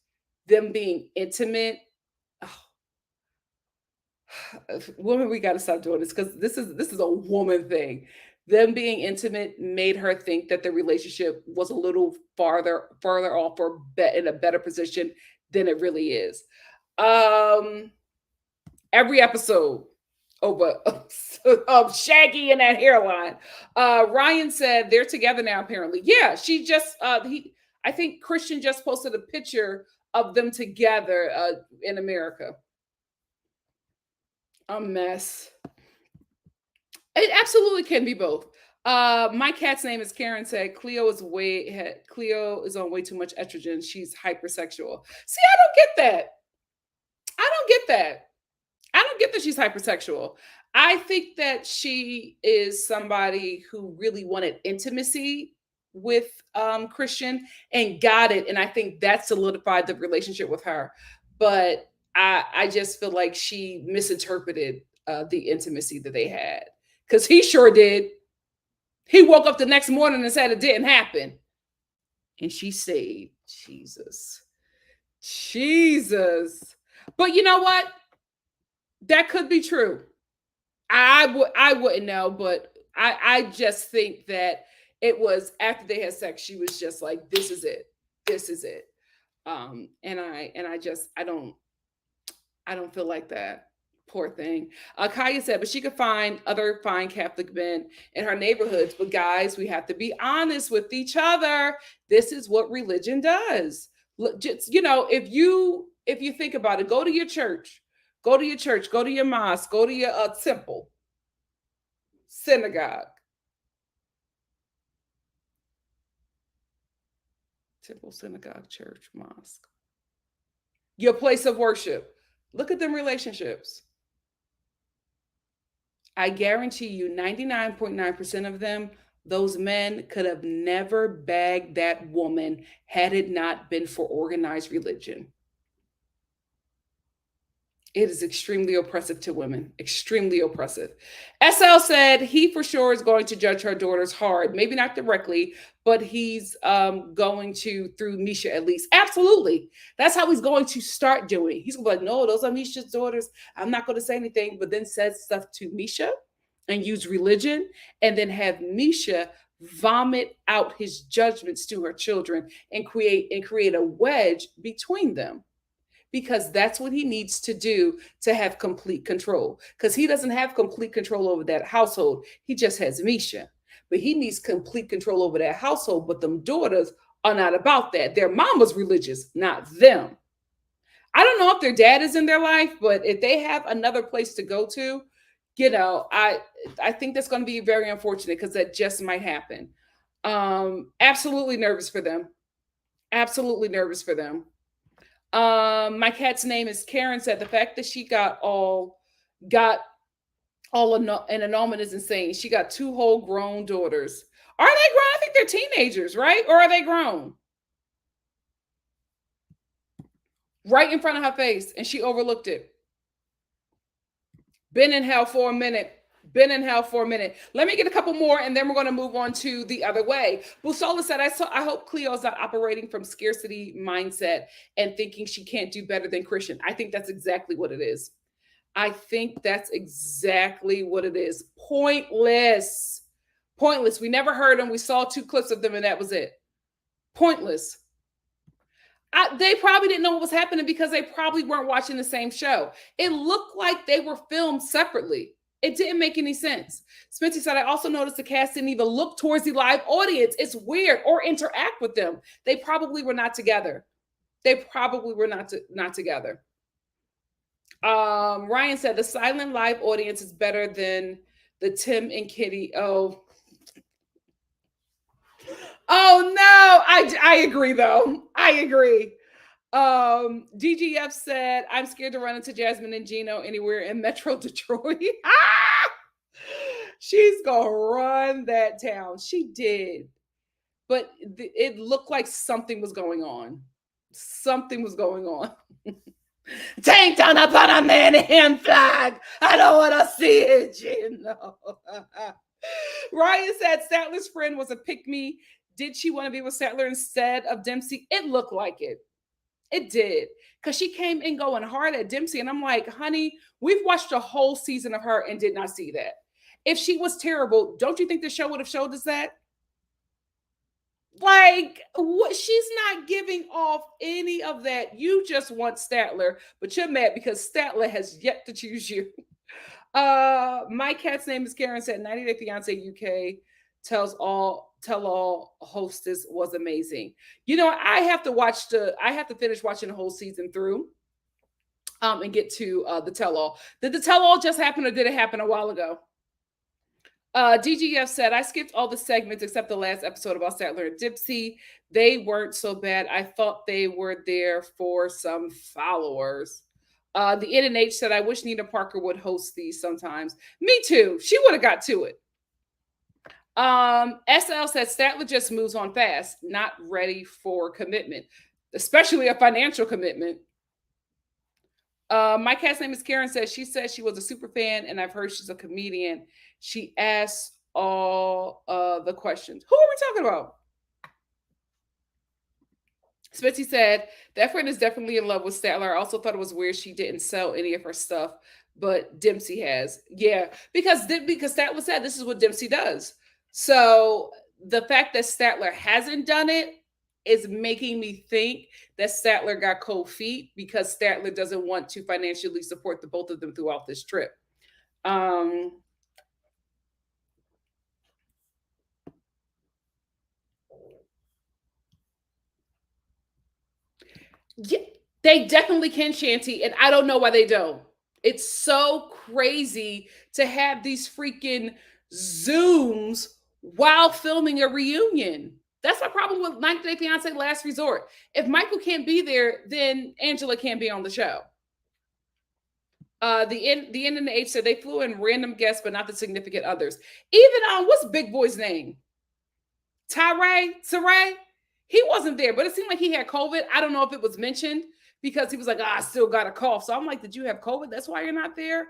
them being intimate, woman, we got to stop doing this because this is a woman thing. Them being intimate made her think that the relationship was a little farther off or in a better position than it really is. Every episode over Shaggy and that hairline. Ryan said they're together now. Apparently, yeah. She just I think Christian just posted a picture of them together in America. A mess. It absolutely can be both. My cat's name is Karen. Said Cleo is on way too much estrogen. She's hypersexual. See, I don't get that. I don't get that. I don't get that she's hypersexual. I think that she is somebody who really wanted intimacy with Christian and got it, and I think that solidified the relationship with her. But I just feel like she misinterpreted the intimacy that they had because he sure did. He woke up the next morning and said it didn't happen, and she stayed. Jesus. But you know what? That could be true. I wouldn't know, but I just think that it was after they had sex, she was just like, "This is it, this is it," and I don't feel like that. Poor thing. Kaya said, but she could find other fine Catholic men in her neighborhoods. But guys, we have to be honest with each other. This is what religion does. Just, if you think about it, go to your church, go to your mosque, go to your temple, synagogue, temple, synagogue, church, mosque, your place of worship. Look at them relationships. I guarantee you 99.9% of them, those men could have never bagged that woman had it not been for organized religion. It is extremely oppressive to women, extremely oppressive. SL said he for sure is going to judge her daughters hard, maybe not directly, but he's going to through Misha at least. Absolutely. That's how he's going to start doing. He's going to be like, no, those are Misha's daughters. I'm not going to say anything, but then says stuff to Misha and use religion and then have Misha vomit out his judgments to her children and create a wedge between them, because that's what he needs to do to have complete control. Because he doesn't have complete control over that household. He just has Misha. But he needs complete control over that household. But them daughters are not about that. Their mama's religious, not them. I don't know if their dad is in their life, but if they have another place to go to, I think that's going to be very unfortunate because that just might happen. Absolutely nervous for them. Absolutely nervous for them. My cat's name is Karen said the fact that she got all an annulment is insane. She got 2 whole grown daughters. Are they grown? I think they're teenagers, right? Or are they grown? Right in front of her face, and she overlooked it. Been in hell for a minute. Been in hell for a minute. Let me get a couple more, and then we're going to move on to the other way. Busola said, I hope Cleo's not operating from scarcity mindset and thinking she can't do better than Christian. I think that's exactly what it is. I think that's exactly what it is. Pointless. Pointless. We never heard them. We saw 2 clips of them, and that was it. Pointless. They probably didn't know what was happening because they probably weren't watching the same show. It looked like they were filmed separately. It didn't make any sense. Spencer said, I also noticed the cast didn't even look towards the live audience. It's weird, or interact with them. They probably were not together. They probably were not together. Ryan said the silent live audience is better than the Tim and Kitty. Oh no, I agree though. I agree. DGF said, I'm scared to run into Jasmine and Gino anywhere in Metro Detroit. She's gonna run that town. She did. But it looked like something was going on. Something was going on. Tank down upon a man flag. I don't want to see it, Gino. Ryan said Statler's friend was a pick-me. Did she want to be with Statler instead of Dempsey? It looked like it. It did. Because she came in going hard at Dempsey. And I'm like, honey, we've watched a whole season of her and did not see that. If she was terrible, don't you think the show would have showed us that? Like, what? She's not giving off any of that. You just want Statler, but you're mad because Statler has yet to choose you. My cat's name is Karen said 90 Day Fiance UK tell all hostess was amazing. I have to finish watching the whole season through and get to the tell all. Did the tell all just happen or did it happen a while ago? DGF said, I skipped all the segments except the last episode about Statler and Dempsey. They weren't so bad. I thought they were there for some followers. The NNH said, I wish Nina Parker would host these sometimes. Me too. She would have got to it. SL said, Statler just moves on fast, not ready for commitment, especially a financial commitment. My cat's name is Karen says she said she was a super fan and I've heard she's a comedian. She asked all the questions. Who are we talking about? Spitzy said, that friend is definitely in love with Statler. I also thought it was weird she didn't sell any of her stuff, but Dempsey has. Yeah, because Statler said this is what Dempsey does. So the fact that Statler hasn't done it is making me think that Statler got cold feet because Statler doesn't want to financially support the both of them throughout this trip. Um, yeah, they definitely can, Shanty, and I don't know why they don't. It's so crazy to have these freaking Zooms while filming a reunion. That's my problem with 90 Day Fiance Last Resort. If Michael can't be there, then Angela can't be on the show. The N and the H said they flew in random guests, but not the significant others. Even what's Big Boy's name? Tyray? He wasn't there, but it seemed like he had COVID. I don't know if it was mentioned because he was like, I still got a cough. So I'm like, did you have COVID? That's why you're not there?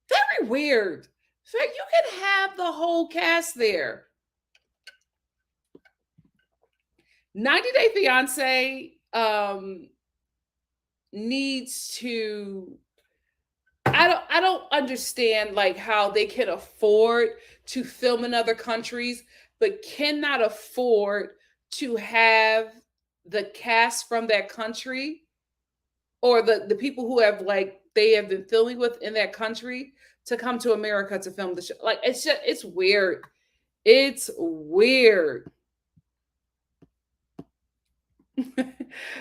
Very weird. So you can have the whole cast there. 90 Day Fiance needs to I don't understand like how they can afford to film in other countries but cannot afford to have the cast from that country or the people who have like they have been filming with in that country to come to America to film the show. Like it's weird. It's weird.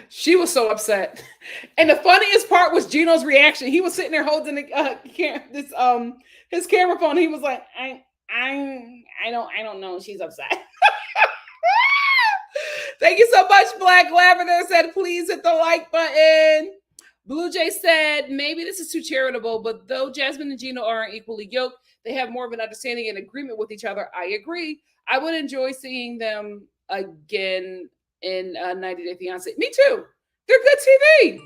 She was so upset, and the funniest part was Gino's reaction. He was sitting there holding his camera phone. He was like, I don't know. She's upset. Thank you so much, Black Lavender said, please hit the like button. Blue Jay said, maybe this is too charitable, but though Jasmine and Gino aren't equally yoked, they have more of an understanding and agreement with each other. I agree. I would enjoy seeing them again in 90 Day Fiance. Me too. They're good TV.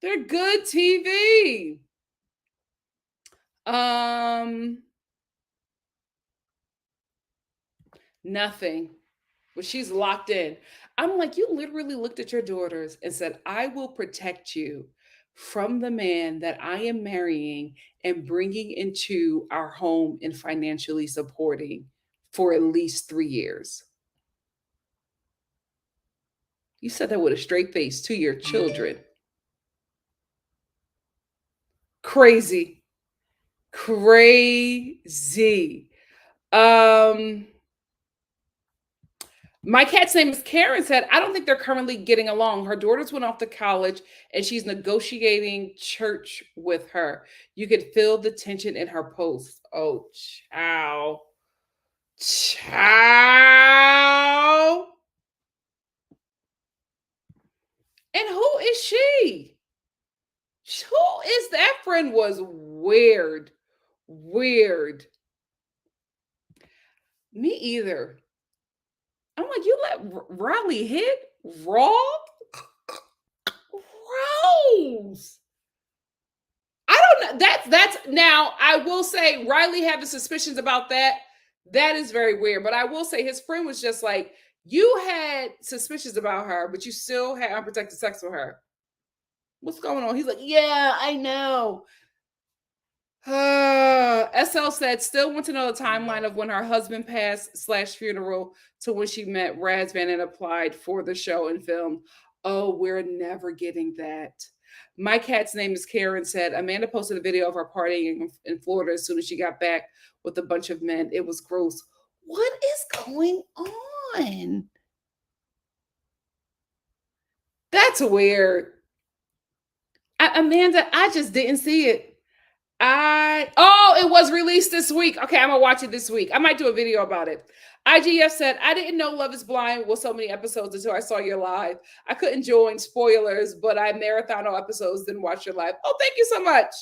They're good TV. Nothing. But she's locked in. I'm like, you literally looked at your daughters and said, I will protect you from the man that I am marrying and bringing into our home and financially supporting for at least 3 years. You said that with a straight face to your children. Crazy. Crazy. My cat's name is Karen said, I don't think they're currently getting along. Her daughters went off to college and she's negotiating church with her. You could feel the tension in her posts. Oh, child. Child. And who is she? Who is that friend? Was weird. Weird. Me either. I'm like, you let Riley hit raw? Gross. I don't know. That's now I will say Riley having suspicions about that. That is very weird. But I will say his friend was just like, you had suspicions about her, but you still had unprotected sex with her. What's going on? He's like, yeah, I know. SL said, still want to know the timeline of when her husband passed / funeral to when she met Razvan and applied for the show and filmed. Oh, we're never getting that. My cat's name is Karen said, Amanda posted a video of her partying in Florida as soon as she got back with a bunch of men. It was gross. What is going on? That's weird. Amanda, I just didn't see it. It was released this week. Okay, I'm gonna watch it this week. I might do a video about it. IGF said, I didn't know Love is Blind was so many episodes until I saw your live. I couldn't join spoilers, but I marathon all episodes, then watch your live. Oh, thank you so much.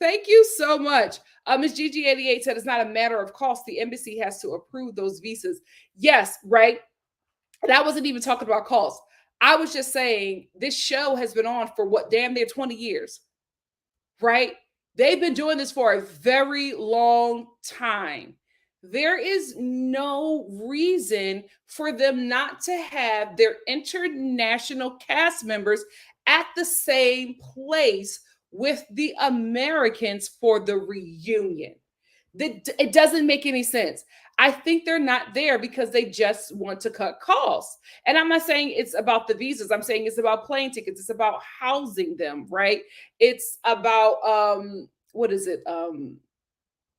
Thank you so much. Ms. GG88 said it's not a matter of cost. The embassy has to approve those visas. Yes, right. And I wasn't even talking about cost. I was just saying this show has been on for what, damn near 20 years, right? They've been doing this for a very long time. There is no reason for them not to have their international cast members at the same place with the Americans for the reunion. It doesn't make any sense. I think they're not there because they just want to cut costs. And I'm not saying it's about the visas. I'm saying it's about plane tickets. It's about housing them, right? It's about what is it?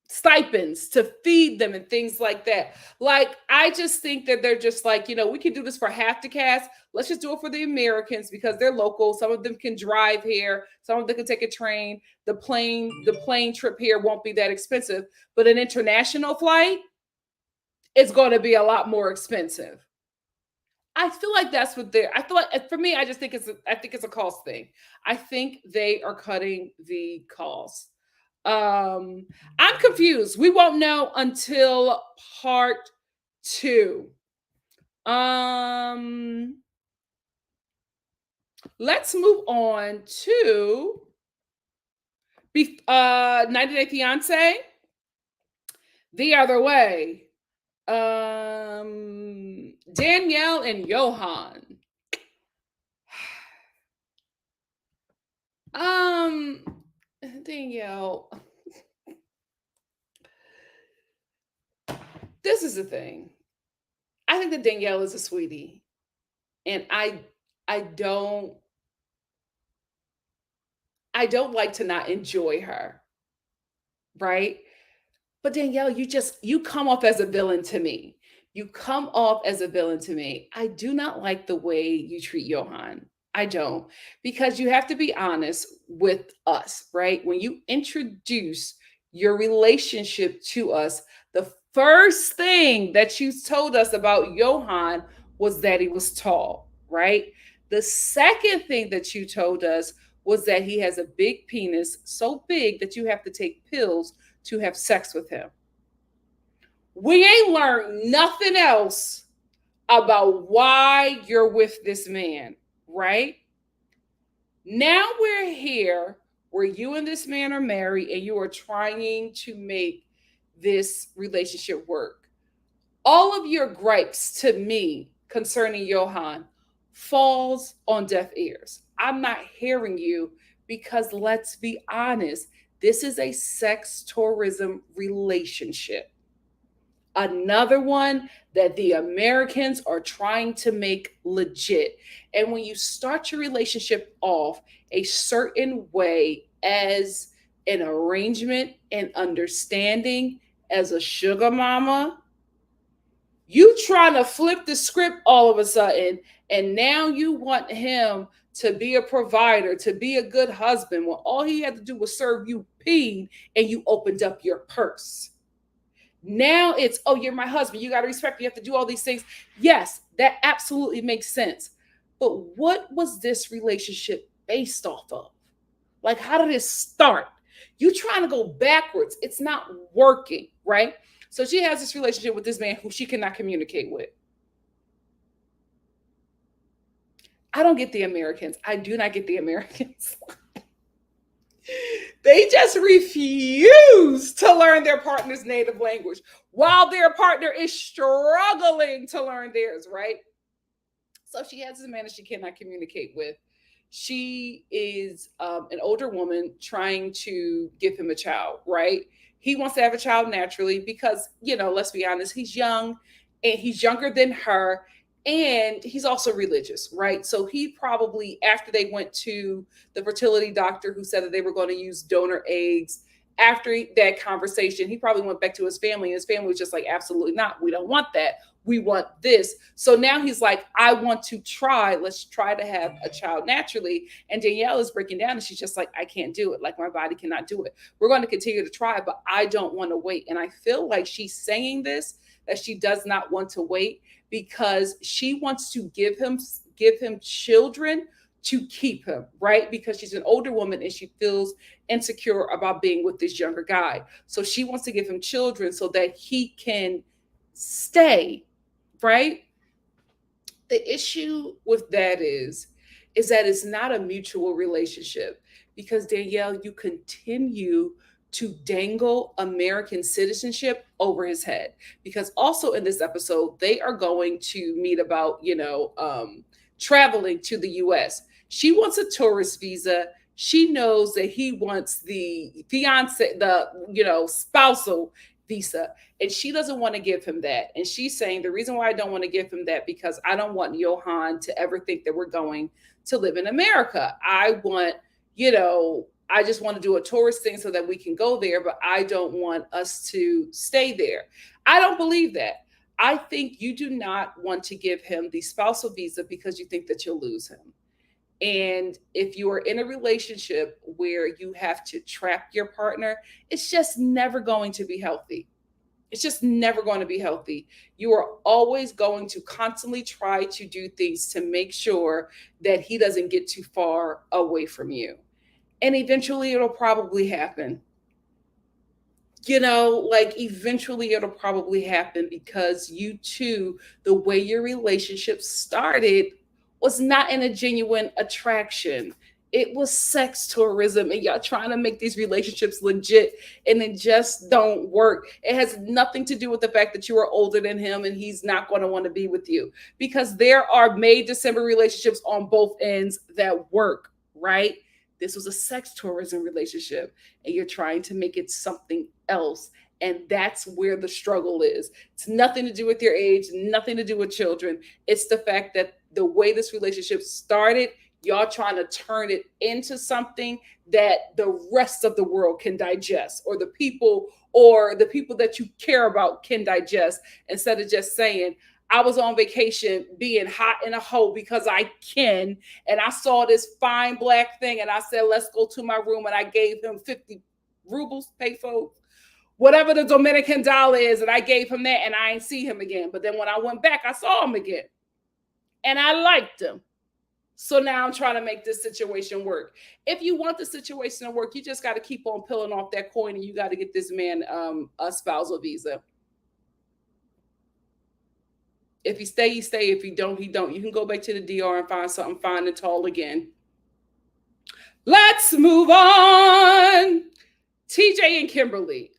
Stipends to feed them and things like that. Like, I just think that they're just like, we can do this for half the cast. Let's just do it for the Americans because they're local. Some of them can drive here. Some of them can take a train. The plane trip here won't be that expensive, but an international flight is going to be a lot more expensive. I feel like that's what they're. I feel like for me, I just think it's a cost thing. I think they are cutting the cost. Um, I'm confused. We won't know until part two. Um, let's move on to 90 Day Fiance. The other way. Danielle and Johan. Um, Danielle. This is the thing. I think that Danielle is a sweetie, and I don't I don't like to not enjoy her, right? But Danielle, you come off as a villain to me. You come off as a villain to me. I do not like the way you treat Johan. I don't. Because you have to be honest with us, right? When you introduce your relationship to us, the first thing that you told us about Johan was that he was tall, right? The second thing that you told us was that he has a big penis, so big that you have to take pills to have sex with him. We ain't learned nothing else about why you're with this man, right? Now we're here where you and this man are married and you are trying to make this relationship work. All of your gripes to me concerning Johan falls on deaf ears. I'm not hearing you because let's be honest, this is a sex tourism relationship. Another one that the Americans are trying to make legit. And when you start your relationship off a certain way as an arrangement and understanding as a sugar mama, you trying to flip the script all of a sudden, and now you want him to be a provider, to be a good husband, when all he had to do was serve you pee and you opened up your purse. Now it's, oh, you're my husband. You got to respect me. You have to do all these things. Yes, that absolutely makes sense. But what was this relationship based off of? Like, how did it start? You trying to go backwards. It's not working, right? So she has this relationship with this man who she cannot communicate with. I don't get the Americans. I do not get the Americans. They just refuse to learn their partner's native language while their partner is struggling to learn theirs, right? So she has this man that she cannot communicate with. She is an older woman trying to give him a child, right? He wants to have a child naturally because, let's be honest, he's young and he's younger than her. And he's also religious, right? So he probably, after they went to the fertility doctor who said that they were going to use donor eggs, after that conversation, he probably went back to his family. And his family was just like, absolutely not. We don't want that. We want this. So now he's like, I want to try. Let's try to have a child naturally. And Danielle is breaking down and she's just like, I can't do it. Like, my body cannot do it. We're going to continue to try, but I don't want to wait. And I feel like she's saying this, that she does not want to wait because she wants to give him children to keep him, right? Because she's an older woman and she feels insecure about being with this younger guy. So she wants to give him children so that he can stay, right? The issue with that is that it's not a mutual relationship because Danielle, you continue to dangle American citizenship over his head. Because also in this episode, they are going to meet about, traveling to the US. She wants a tourist visa. She knows that he wants the fiance, spousal visa, and she doesn't want to give him that. And she's saying the reason why I don't want to give him that because I don't want Johan to ever think that we're going to live in America. I want, I just want to do a tourist thing so that we can go there, but I don't want us to stay there. I don't believe that. I think you do not want to give him the spousal visa because you think that you'll lose him. And if you are in a relationship where you have to trap your partner, it's just never going to be healthy. It's just never going to be healthy. You are always going to constantly try to do things to make sure that he doesn't get too far away from you. And eventually it'll probably happen. Eventually it'll probably happen because you two, the way your relationship started was not in a genuine attraction. It was sex tourism, and y'all trying to make these relationships legit, and it just don't work. It has nothing to do with the fact that you are older than him and he's not going to want to be with you, because there are May December relationships on both ends that work, right? This was a sex tourism relationship, and you're trying to make it something else. And that's where the struggle is. It's nothing to do with your age, nothing to do with children. It's the fact that the way this relationship started, y'all trying to turn it into something that the rest of the world can digest, or the people that you care about can digest, instead of just saying, I was on vacation being hot in a hole because I can, and I saw this fine black thing and I said, let's go to my room, and I gave him 50 rubles, pesos, whatever the Dominican dollar is, and I gave him that, and I ain't see him again. But then when I went back, I saw him again and I liked him. So now I'm trying to make this situation work. If you want the situation to work, you just got to keep on peeling off that coin, and you got to get this man a spousal visa. If he stay, he stay. If he don't, he don't. You can go back to the DR and find something fine and tall again. Let's move on. TJ and Kimberly.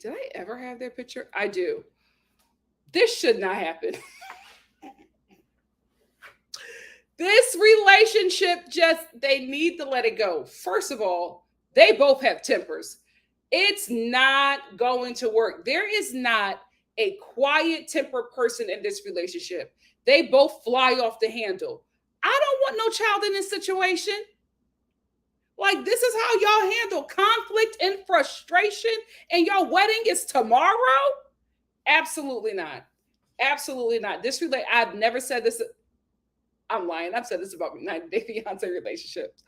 Did I ever have their picture? I do. This should not happen. This relationship they need to let it go. First of all, they both have tempers. It's not going to work. There is not a quiet tempered person in this relationship. They both fly off the handle. I don't want no child in this situation. Like, this is how y'all handle conflict and frustration, and your wedding is tomorrow? Absolutely not. Absolutely not. I've never said this. I'm lying. I've said this about 90-day fiance relationships.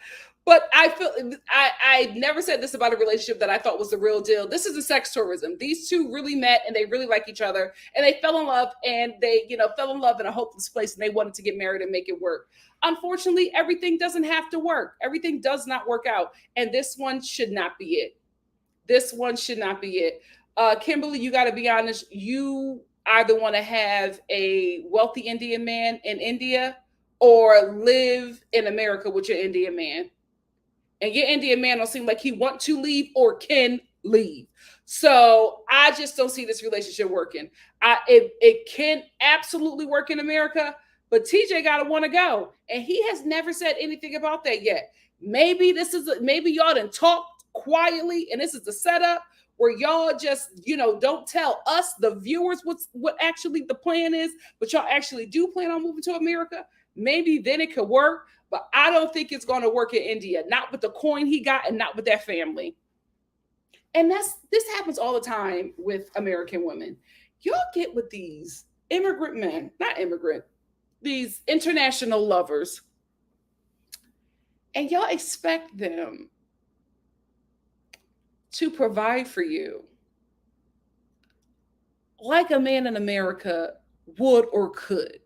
But I never said this about a relationship that I thought was the real deal. This is a sex tourism. These two really met, and they really like each other, and they fell in love, and they, fell in love in a hopeless place, and they wanted to get married and make it work. Unfortunately, everything doesn't have to work. Everything does not work out. And this one should not be it. This one should not be it. Kimberly, you got to be honest. You either want to have a wealthy Indian man in India or live in America with your Indian man. And your Indian man don't seem like he want to leave or can leave. So I just don't see this relationship working. It can absolutely work in America, but TJ got to want to go. And he has never said anything about that yet. Maybe y'all done talked quietly, and this is the setup where y'all just, don't tell us, the viewers, what actually the plan is, but y'all actually do plan on moving to America. Maybe then it could work, but I don't think it's going to work in India. Not with the coin he got, and not with that family. And this happens all the time with American women. Y'all get with these immigrant men, these international lovers, and y'all expect them to provide for you like a man in America would or could.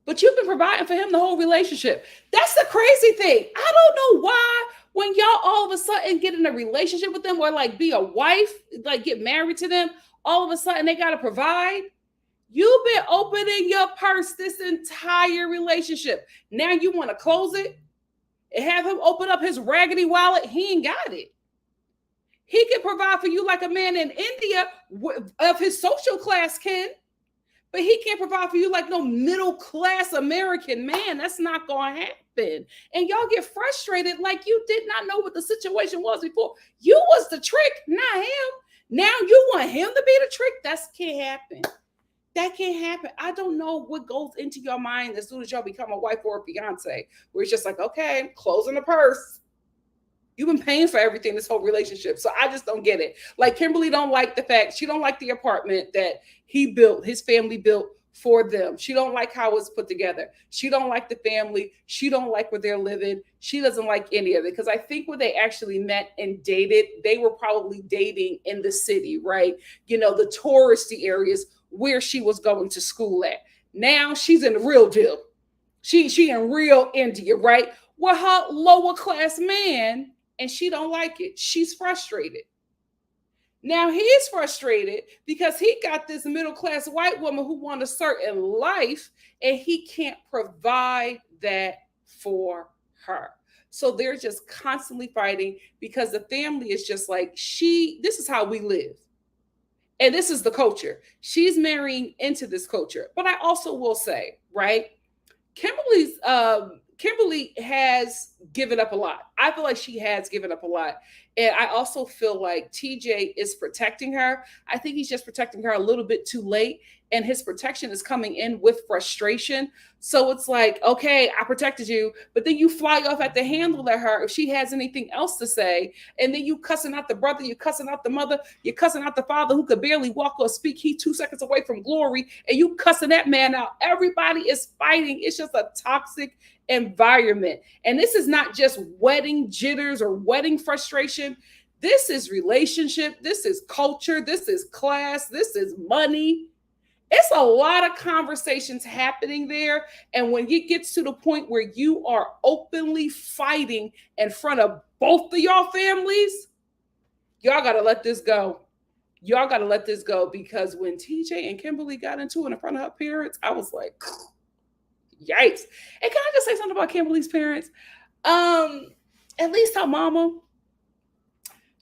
But you've been providing for him the whole relationship. That's the crazy thing. I don't know why when y'all all of a sudden get in a relationship with them, or like be a wife, like get married to them, all of a sudden they got to provide. You've been opening your purse this entire relationship. Now you want to close it and have him open up his raggedy wallet? He ain't got it. He can provide for you like a man in India of his social class can. but he can't provide for you like no middle class American man. That's not going to happen. And y'all get frustrated like you did not know what the situation was before. You was the trick, not him. Now you want him to be the trick? That can't happen. That can't happen. I don't know what goes into your mind as soon as y'all become a wife or a fiance, where it's just like, okay, I'm closing the purse. You've been paying for everything this whole relationship. So I just don't get it. Like Kimberly don't like the fact, she don't like the apartment that he built, his family built for them. She don't like how it's put together. She don't like the family. She don't like where they're living. She doesn't like any of it. Because I think when they actually met and dated, they were probably dating in the city, right? You know, the touristy areas where she was going to school at. Now she's in the real deal. She in real India, right? With her lower class man, and she don't like it. She's frustrated. Now he's frustrated because he got this middle class white woman who wants a certain life, and he can't provide that for her. So they're just constantly fighting because the family is just like, this is how we live. And this is the culture. She's marrying into this culture. But I also will say, right? Kimberly has given up a lot. I feel like she has given up a lot. And I also feel like TJ is protecting her. I think he's just protecting her a little bit too late. And his protection is coming in with frustration. So it's like, okay, I protected you, but then you fly off at the handle at her if she has anything else to say. And then you cussing out the brother, you're cussing out the mother, you're cussing out the father who could barely walk or speak. He 2 seconds away from glory, and you cussing that man out. Everybody is fighting. It's just a toxic environment. And this is not just wedding jitters or wedding frustration. This is relationship. This is culture. This is class. This is money. It's a lot of conversations happening there. And when it gets to the point where you are openly fighting in front of both of y'all families, y'all got to let this go. Y'all got to let this go, because when TJ and Kimberly got into it in front of her parents, I was like, yikes. And can I just say something about Kimberly's parents? At least her mama.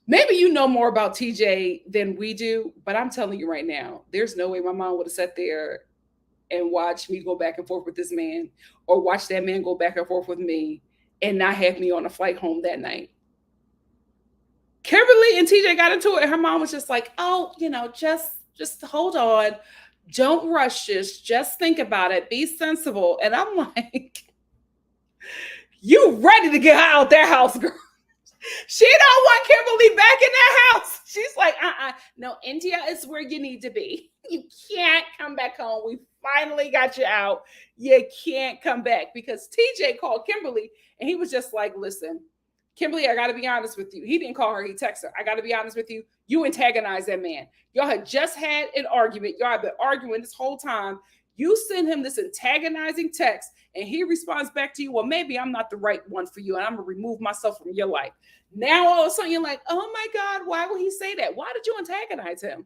Maybe you know more about TJ than we do, but I'm telling you right now, there's no way my mom would have sat there and watched me go back and forth with this man, or watch that man go back and forth with me, and not have me on a flight home that night. Kimberly and TJ got into it, and her mom was just like, oh, just hold on. Don't rush this. Just think about it. Be sensible. And I'm like, you ready to get out that house, girl. She don't want Kimberly back in that house. She's like, no, India is where you need to be. You can't come back home. We finally got you out. You can't come back. Because TJ called Kimberly, and he was just like, listen, Kimberly, I got to be honest with you. He didn't call her. He texted her. I got to be honest with you. You antagonized that man. Y'all had just had an argument. Y'all have been arguing this whole time. You send him this antagonizing text, and he responds back to you, well, maybe I'm not the right one for you, and I'm going to remove myself from your life. Now, all of a sudden, you're like, oh, my God, why would he say that? Why did you antagonize him?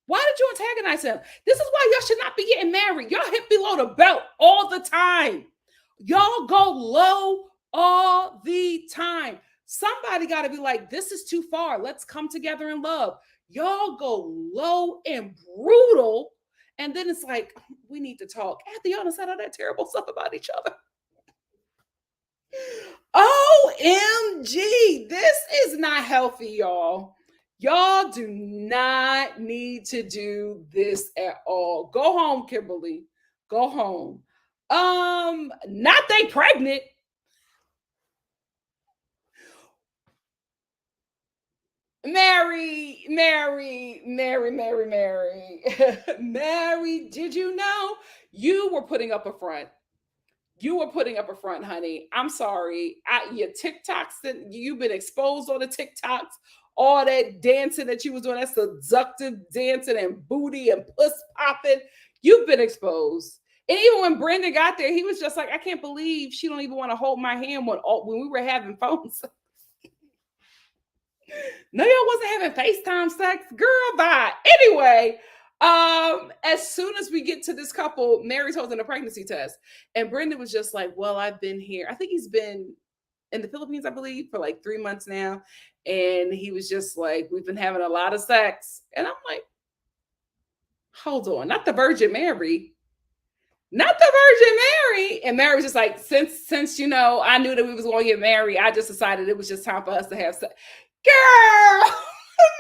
Why did you antagonize him? This is why y'all should not be getting married. Y'all hit below the belt all the time. Y'all go low all the time. Somebody got to be like, this is too far. Let's come together in love. Y'all go low and brutal. And then it's like, we need to talk. After y'all said all that terrible stuff about each other. OMG, this is not healthy, y'all. Y'all do not need to do this at all. Go home, Kimberly. Go home. Not they pregnant. Mary. Mary, did you know you were putting up a front? You were putting up a front, honey. I'm sorry. Your TikToks, you've been exposed on the TikToks, all that dancing that you was doing, that seductive dancing and booty and puss popping. You've been exposed. And even when Brandon got there, he was just like, I can't believe she don't even want to hold my hand when we were having phones. No, y'all wasn't having FaceTime sex. Girl, bye. Anyway, as soon as we get to this couple, Mary's holding a pregnancy test. And Brendan was just like, well, I've been here. I think he's been in the Philippines, I believe, for like 3 months now. And he was just like, we've been having a lot of sex. And I'm like, Hold on, not the Virgin Mary. Not the Virgin Mary. And Mary was just like, since I knew that we was going to get married, I just decided it was just time for us to have sex. Girl,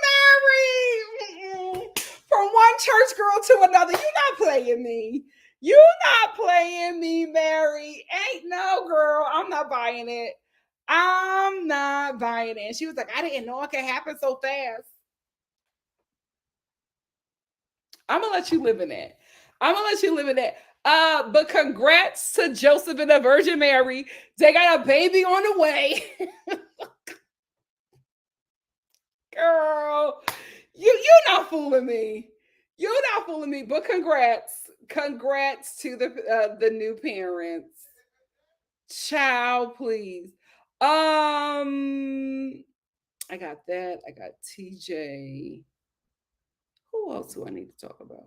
Mary, from one church girl to another, you not playing me. You not playing me, Mary. Ain't no girl. I'm not buying it. I'm not buying it. And she was like, I didn't know it could happen so fast. I'm gonna let you live in that. I'm gonna let you live in that. But congrats to Joseph and the Virgin Mary. They got a baby on the way. Girl, you're not fooling me. You're not fooling me. But congrats to the new parents. Child, please. I got that. I got TJ. Who else do I need to talk about?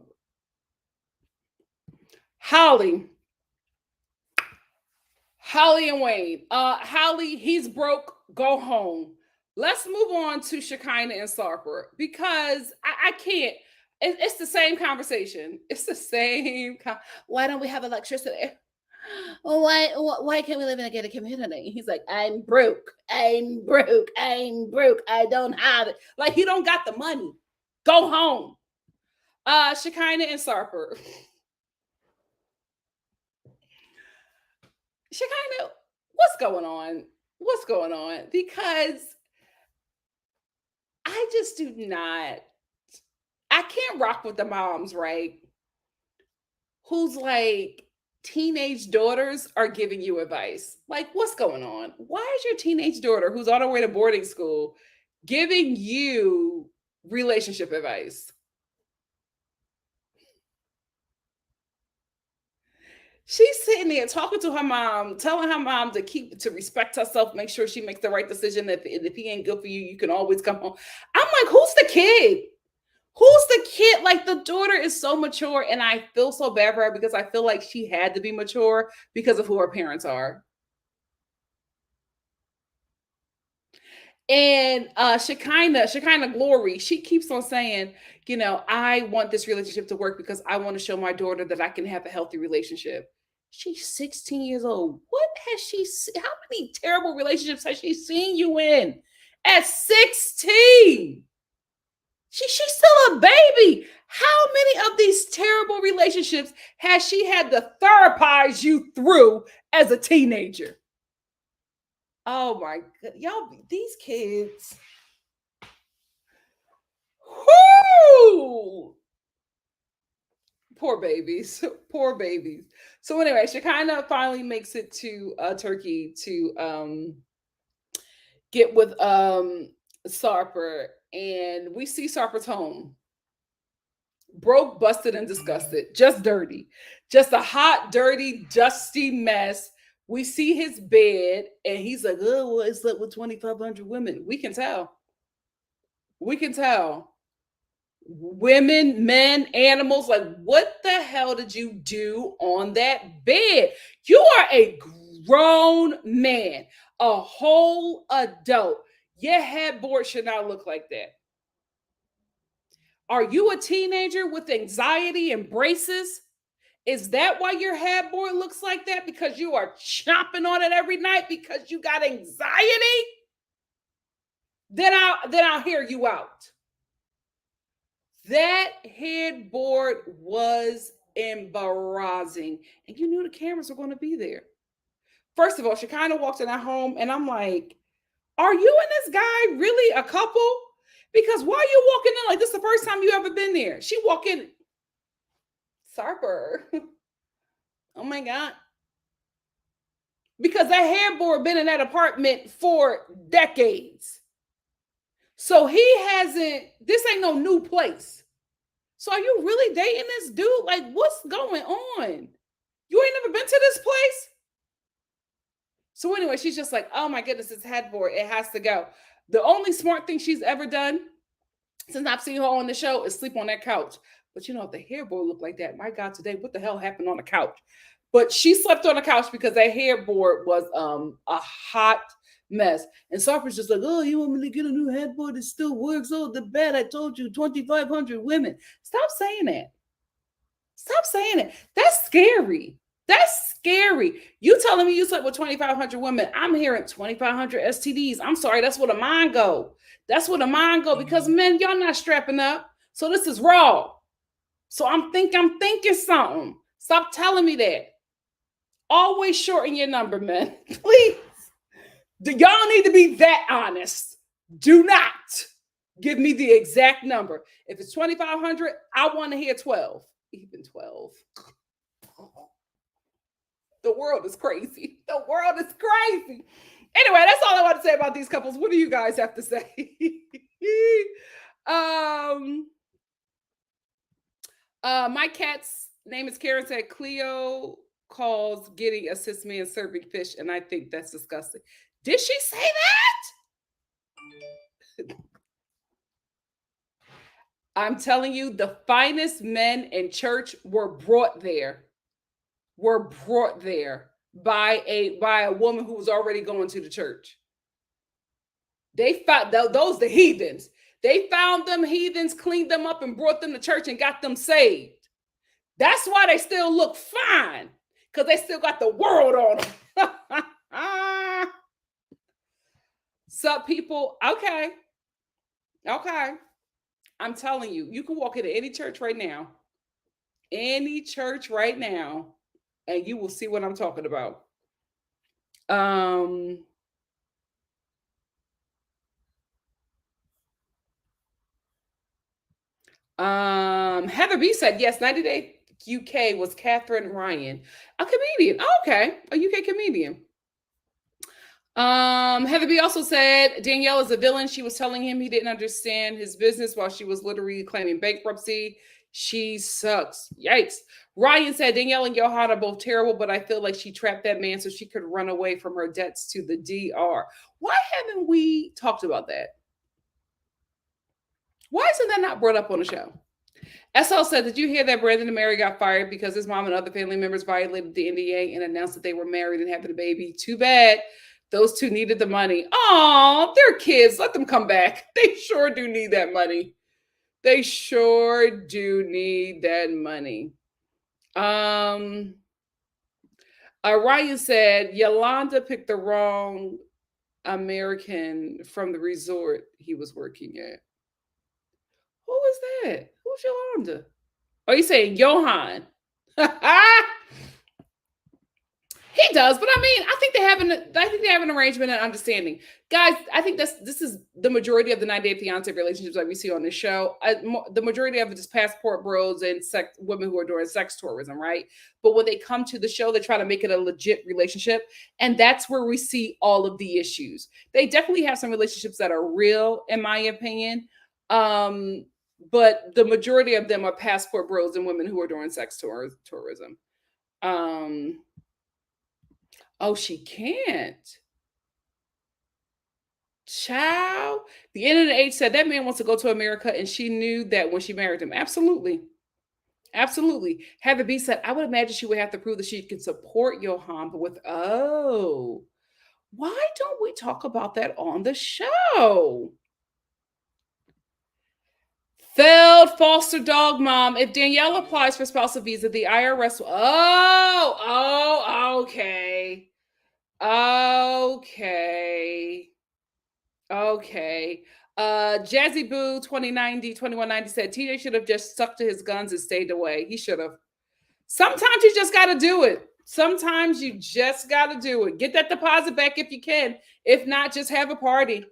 Holly and Wayne. Holly, he's broke. Go home. Let's move on to Shekinah and Sarper because I can't. It's the same conversation. It's the same. Why don't we have electricity? Why can't we live in a gated community? He's like, I'm broke. I'm broke. I'm broke. I don't have it. Like he don't got the money. Go home. Shekinah and Sarper. Shekinah, what's going on? What's going on? Because I just do not. I can't rock with the moms, right? Who's like teenage daughters are giving you advice. Like, what's going on? Why is your teenage daughter who's on her way to boarding school giving you relationship advice? She's sitting there talking to her mom, telling her mom to respect herself, make sure she makes the right decision. If he ain't good for you, you can always come home. I'm like, who's the kid? Who's the kid? Like the daughter is so mature, and I feel so bad for her because I feel like she had to be mature because of who her parents are. And Shekinah Glory, she keeps on saying, I want this relationship to work because I want to show my daughter that I can have a healthy relationship. She's 16 years old. What has how many terrible relationships has she seen you in at 16? She's still a baby. How many of these terrible relationships has she had to therapize you through as a teenager? Oh my god, y'all, these kids. Whoo! Poor babies. Poor babies. So anyway, Shekinah finally makes it to Turkey to get with Sarper, and we see Sarper's home. Broke, busted, and disgusted. Just dirty. Just a hot, dirty, dusty mess. We see his bed, and he's like, oh, well, it's slept with 2,500 women. We can tell. We can tell. Women, men, animals. Like, what the hell did you do on that bed? You are a grown man, a whole adult. Your headboard should not look like that. Are you a teenager with anxiety and braces? Is that why your headboard looks like that? Because you are chomping on it every night because you got anxiety? Then I'll hear you out. That headboard was embarrassing. And you knew the cameras were going to be there. First of all, she kind of walked in our home and I'm like, are you and this guy really a couple? Because why are you walking in like this the first time you ever been there? She walked in, Sarper. Oh my God. Because that headboard been in that apartment for decades. So this ain't no new place. So are you really dating this dude? Like, what's going on? You ain't never been to this place? So anyway, she's just like, oh my goodness, it's headboard. It has to go. The only smart thing she's ever done since I've seen her on the show is sleep on that couch. But if the headboard looked like that, my God, today, what the hell happened on the couch? But she slept on the couch because that headboard was a hot mess. And Sarper's just like, oh, you want me to get a new headboard that still works? Oh, the bed, I told you, 2,500 women. Stop saying that. Stop saying it. That's scary. That's scary. You telling me you slept with 2,500 women. I'm hearing 2,500 STDs. I'm sorry. That's where the mind go. That's where the mind go because men, y'all not strapping up. So this is raw. So I'm thinking something. Stop telling me that. Always shorten your number, men. Please. Y'all need to be that honest. Do not give me the exact number. If it's 2,500, I want to hear 12. Even 12. The world is crazy. The world is crazy. Anyway, that's all I want to say about these couples. What do you guys have to say? My cat's name is Karen, said Cleo calls getting assist me in serving fish, and I think that's disgusting. Did she say that? I'm telling you, the finest men in church were brought there by a woman who was already going to the church. They found those the heathens. They found them heathens, cleaned them up, and brought them to church and got them saved. That's why they still look fine, because they still got the world on them. Sup, people? Okay. I'm telling you, you can walk into any church right now, and you will see what I'm talking about. Heather B said, yes, 90 Day UK was Catherine Ryan, a comedian. Oh, okay, a UK comedian. Heather B also said Danielle is a villain. She was telling him he didn't understand his business while she was literally claiming bankruptcy. She sucks. Yikes. Ryan said Danielle and Johan are both terrible, but I feel like she trapped that man so she could run away from her debts to the DR. Why haven't we talked about that? Why isn't that not brought up on the show? SL said, did you hear that Brandon and Mary got fired because his mom and other family members violated the NDA and announced that they were married and having a baby? Too bad. Those two needed the money. Oh, they're kids. Let them come back. They sure do need that money. They sure do need that money. Ryan said, Yolanda picked the wrong American from the resort he was working at. Who is that? Who's Yolanda? Are you saying Johan? He does, but I mean, I think they have an arrangement and understanding, guys. I think this is the majority of the 90-day fiance relationships that we see on this show. The majority of it is passport bros and women who are doing sex tourism, right? But when they come to the show, they try to make it a legit relationship, and that's where we see all of the issues. They definitely have some relationships that are real, in my opinion, but the majority of them are passport bros and women who are doing sex tourism. Oh, she can't. Child. The end of the age said that man wants to go to America, and she knew that when she married him. Absolutely. Absolutely. Heather B said, I would imagine she would have to prove that she can support Johan, but why don't we talk about that on the show? Failed foster dog mom. If Danielle applies for spousal visa, the IRS. Okay. Jazzy Boo 2190 said TJ should have just stuck to his guns and stayed away. He should have. Sometimes you just got to do it. Sometimes you just got to do it. Get that deposit back if you can. If not, just have a party.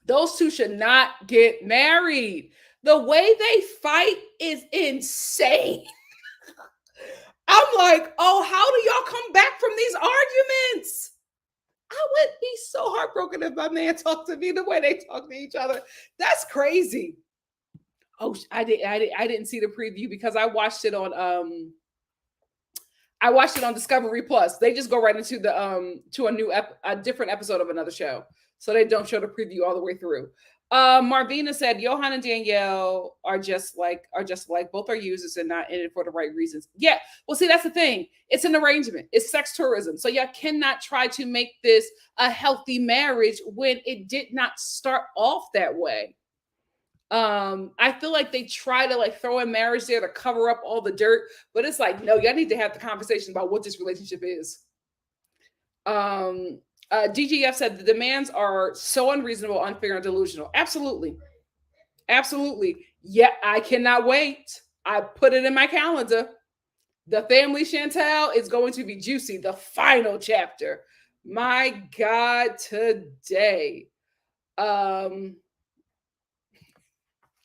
Those two should not get married. The way they fight is insane. I'm like, oh, how do y'all come back from these arguments? I would be so heartbroken if my man talked to me the way they talk to each other. That's crazy. Oh, I didn't see the preview because I watched it on Discovery Plus. They just go right into the to a different episode of another show. So they don't show the preview all the way through. Marvina said Johan and Danielle are just like both are users and not in it for the right reasons. Yeah, well, see, that's the thing. It's an arrangement. It's sex tourism. So y'all cannot try to make this a healthy marriage when it did not start off that way. I feel like they try to like throw in marriage there to cover up all the dirt, but it's like, no, y'all need to have the conversation about what this relationship is. Um, DGF said the demands are so unreasonable, unfair, and delusional. Absolutely. Absolutely. Yeah, I cannot wait. I put it in my calendar. The family Chantel is going to be juicy. The final chapter. My God, today. Um,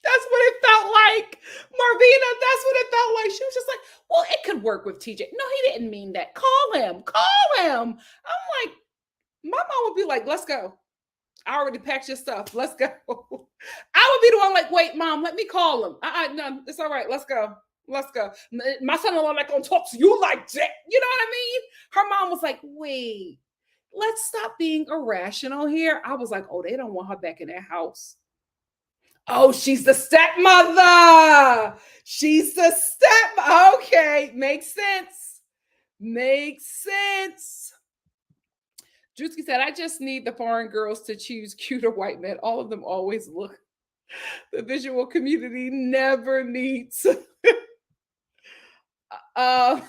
that's what it felt like. Marvina, that's what it felt like. She was just like, well, it could work with TJ. No, he didn't mean that. Call him. Call him. I'm like, my mom would be like, let's go. I already packed your stuff. Let's go. I would be the one like, wait, mom, let me call him. No, it's all right. Let's go. Let's go. My son-in-law not gonna talk to you like that. You know what I mean? Her mom was like, wait, let's stop being irrational here. I was like, oh, they don't want her back in their house. Oh, she's the stepmother. She's the step. Okay, makes sense. Makes sense. Drewski said, I just need the foreign girls to choose cuter white men. All of them always look. The visual community never meets. I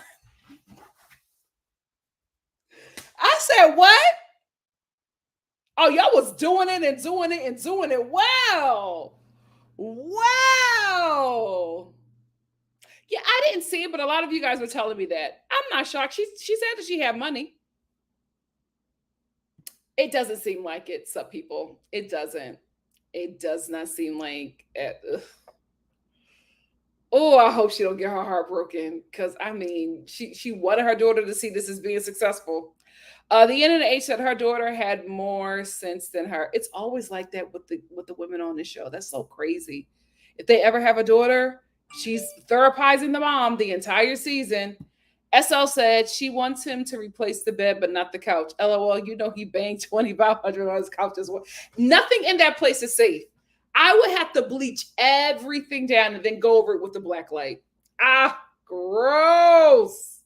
said, what? Oh, y'all was doing it and doing it and doing it. Wow. Wow. Yeah, I didn't see it, but a lot of you guys were telling me that. I'm not shocked. She said that she had money. It doesn't seem like it, some people. It doesn't. It does not seem like it. Oh, I hope she don't get her heart broken. Cause I mean, she wanted her daughter to see this as being successful. The end of the age said her daughter had more sense than her. It's always like that with the women on the show. That's so crazy. If they ever have a daughter, she's therapizing the mom the entire season. SL said she wants him to replace the bed, but not the couch. LOL, you know he banged 2,500 on his couch as well. Nothing in that place is safe. I would have to bleach everything down and then go over it with the black light. Ah, gross.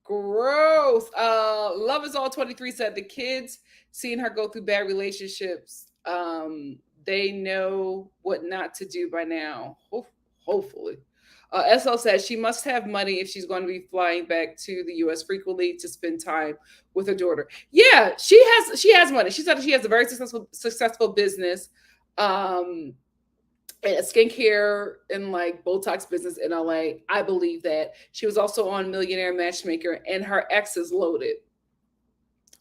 Gross. Love is all 23 said the kids seeing her go through bad relationships. They know what not to do by now. Hopefully. SL says she must have money if she's going to be flying back to the US frequently to spend time with her daughter. Yeah, she has money. She said she has a very successful business. A skincare and like Botox business in LA. I believe that. She was also on Millionaire Matchmaker, and her ex is loaded.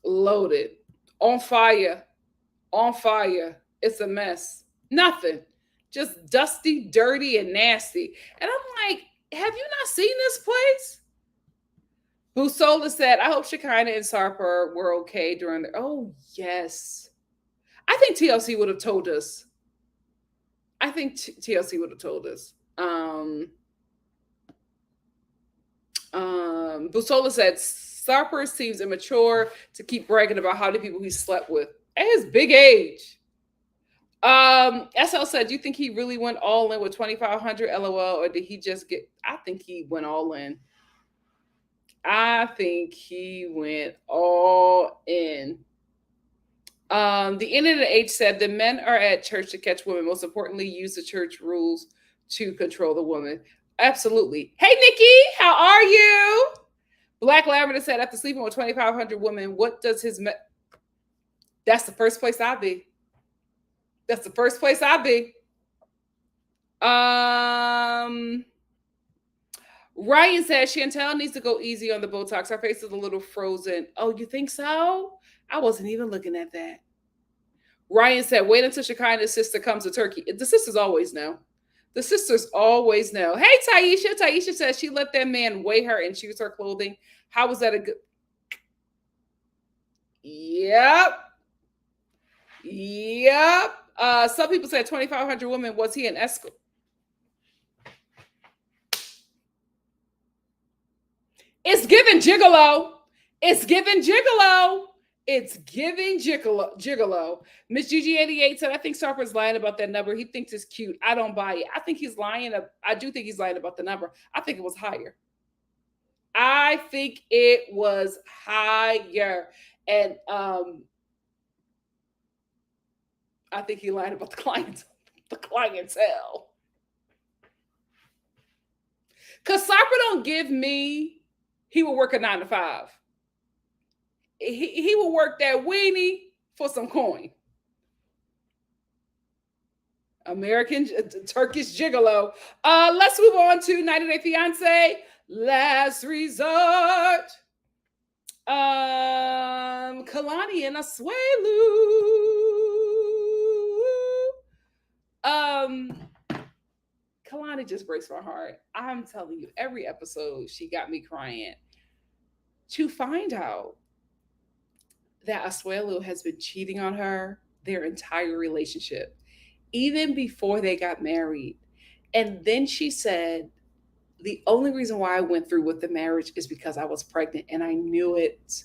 Loaded. On fire. On fire. It's a mess. Nothing. Just dusty, dirty, and nasty. And I'm like, have you not seen this place? Busola said, I hope Shekinah and Sarper were okay during the. Oh, yes. I think TLC would have told us. I think TLC would have told us. Busola said Sarper seems immature to keep bragging about how many people he slept with at his big age. SL said, do you think he really went all in with 2,500 LOL, or did he just get? I think he went all in. I think he went all in. The end of the age said the men are at church to catch women. Most importantly, use the church rules to control the woman. Absolutely. Hey, Nikki, how are you? Black Lavender said, after sleeping with 2,500 women, what does his... That's the first place I'd be. That's the first place I'd be. Ryan says, Chantel needs to go easy on the Botox. Her face is a little frozen. Oh, you think so? I wasn't even looking at that. Ryan said, wait until Shekinah's sister comes to Turkey. The sisters always know. The sisters always know. Hey, Taisha. Taisha says she let that man weigh her and choose her clothing. How was that a good... Yep. Yep. Some people said 2,500 women. Was he an escort? It's giving gigolo. It's giving gigolo. It's giving gigolo. Miss Gigi88 said, I think Sarper's lying about that number. He thinks it's cute. I don't buy it. I think he's lying. I do think he's lying about the number. I think it was higher. I think it was higher. And I think he lied about the clients. the clientele. Because Cypher don't give me, he will work a 9 to 5. He will work that weenie for some coin. American Turkish gigolo. Let's move on to 90 Day Fiance. Last resort. Kalani and Asuelu. Kalani just breaks my heart. I'm telling you, every episode she got me crying. To find out that Asuelu has been cheating on her their entire relationship, even before they got married. And then she said, the only reason why I went through with the marriage is because I was pregnant and I knew it.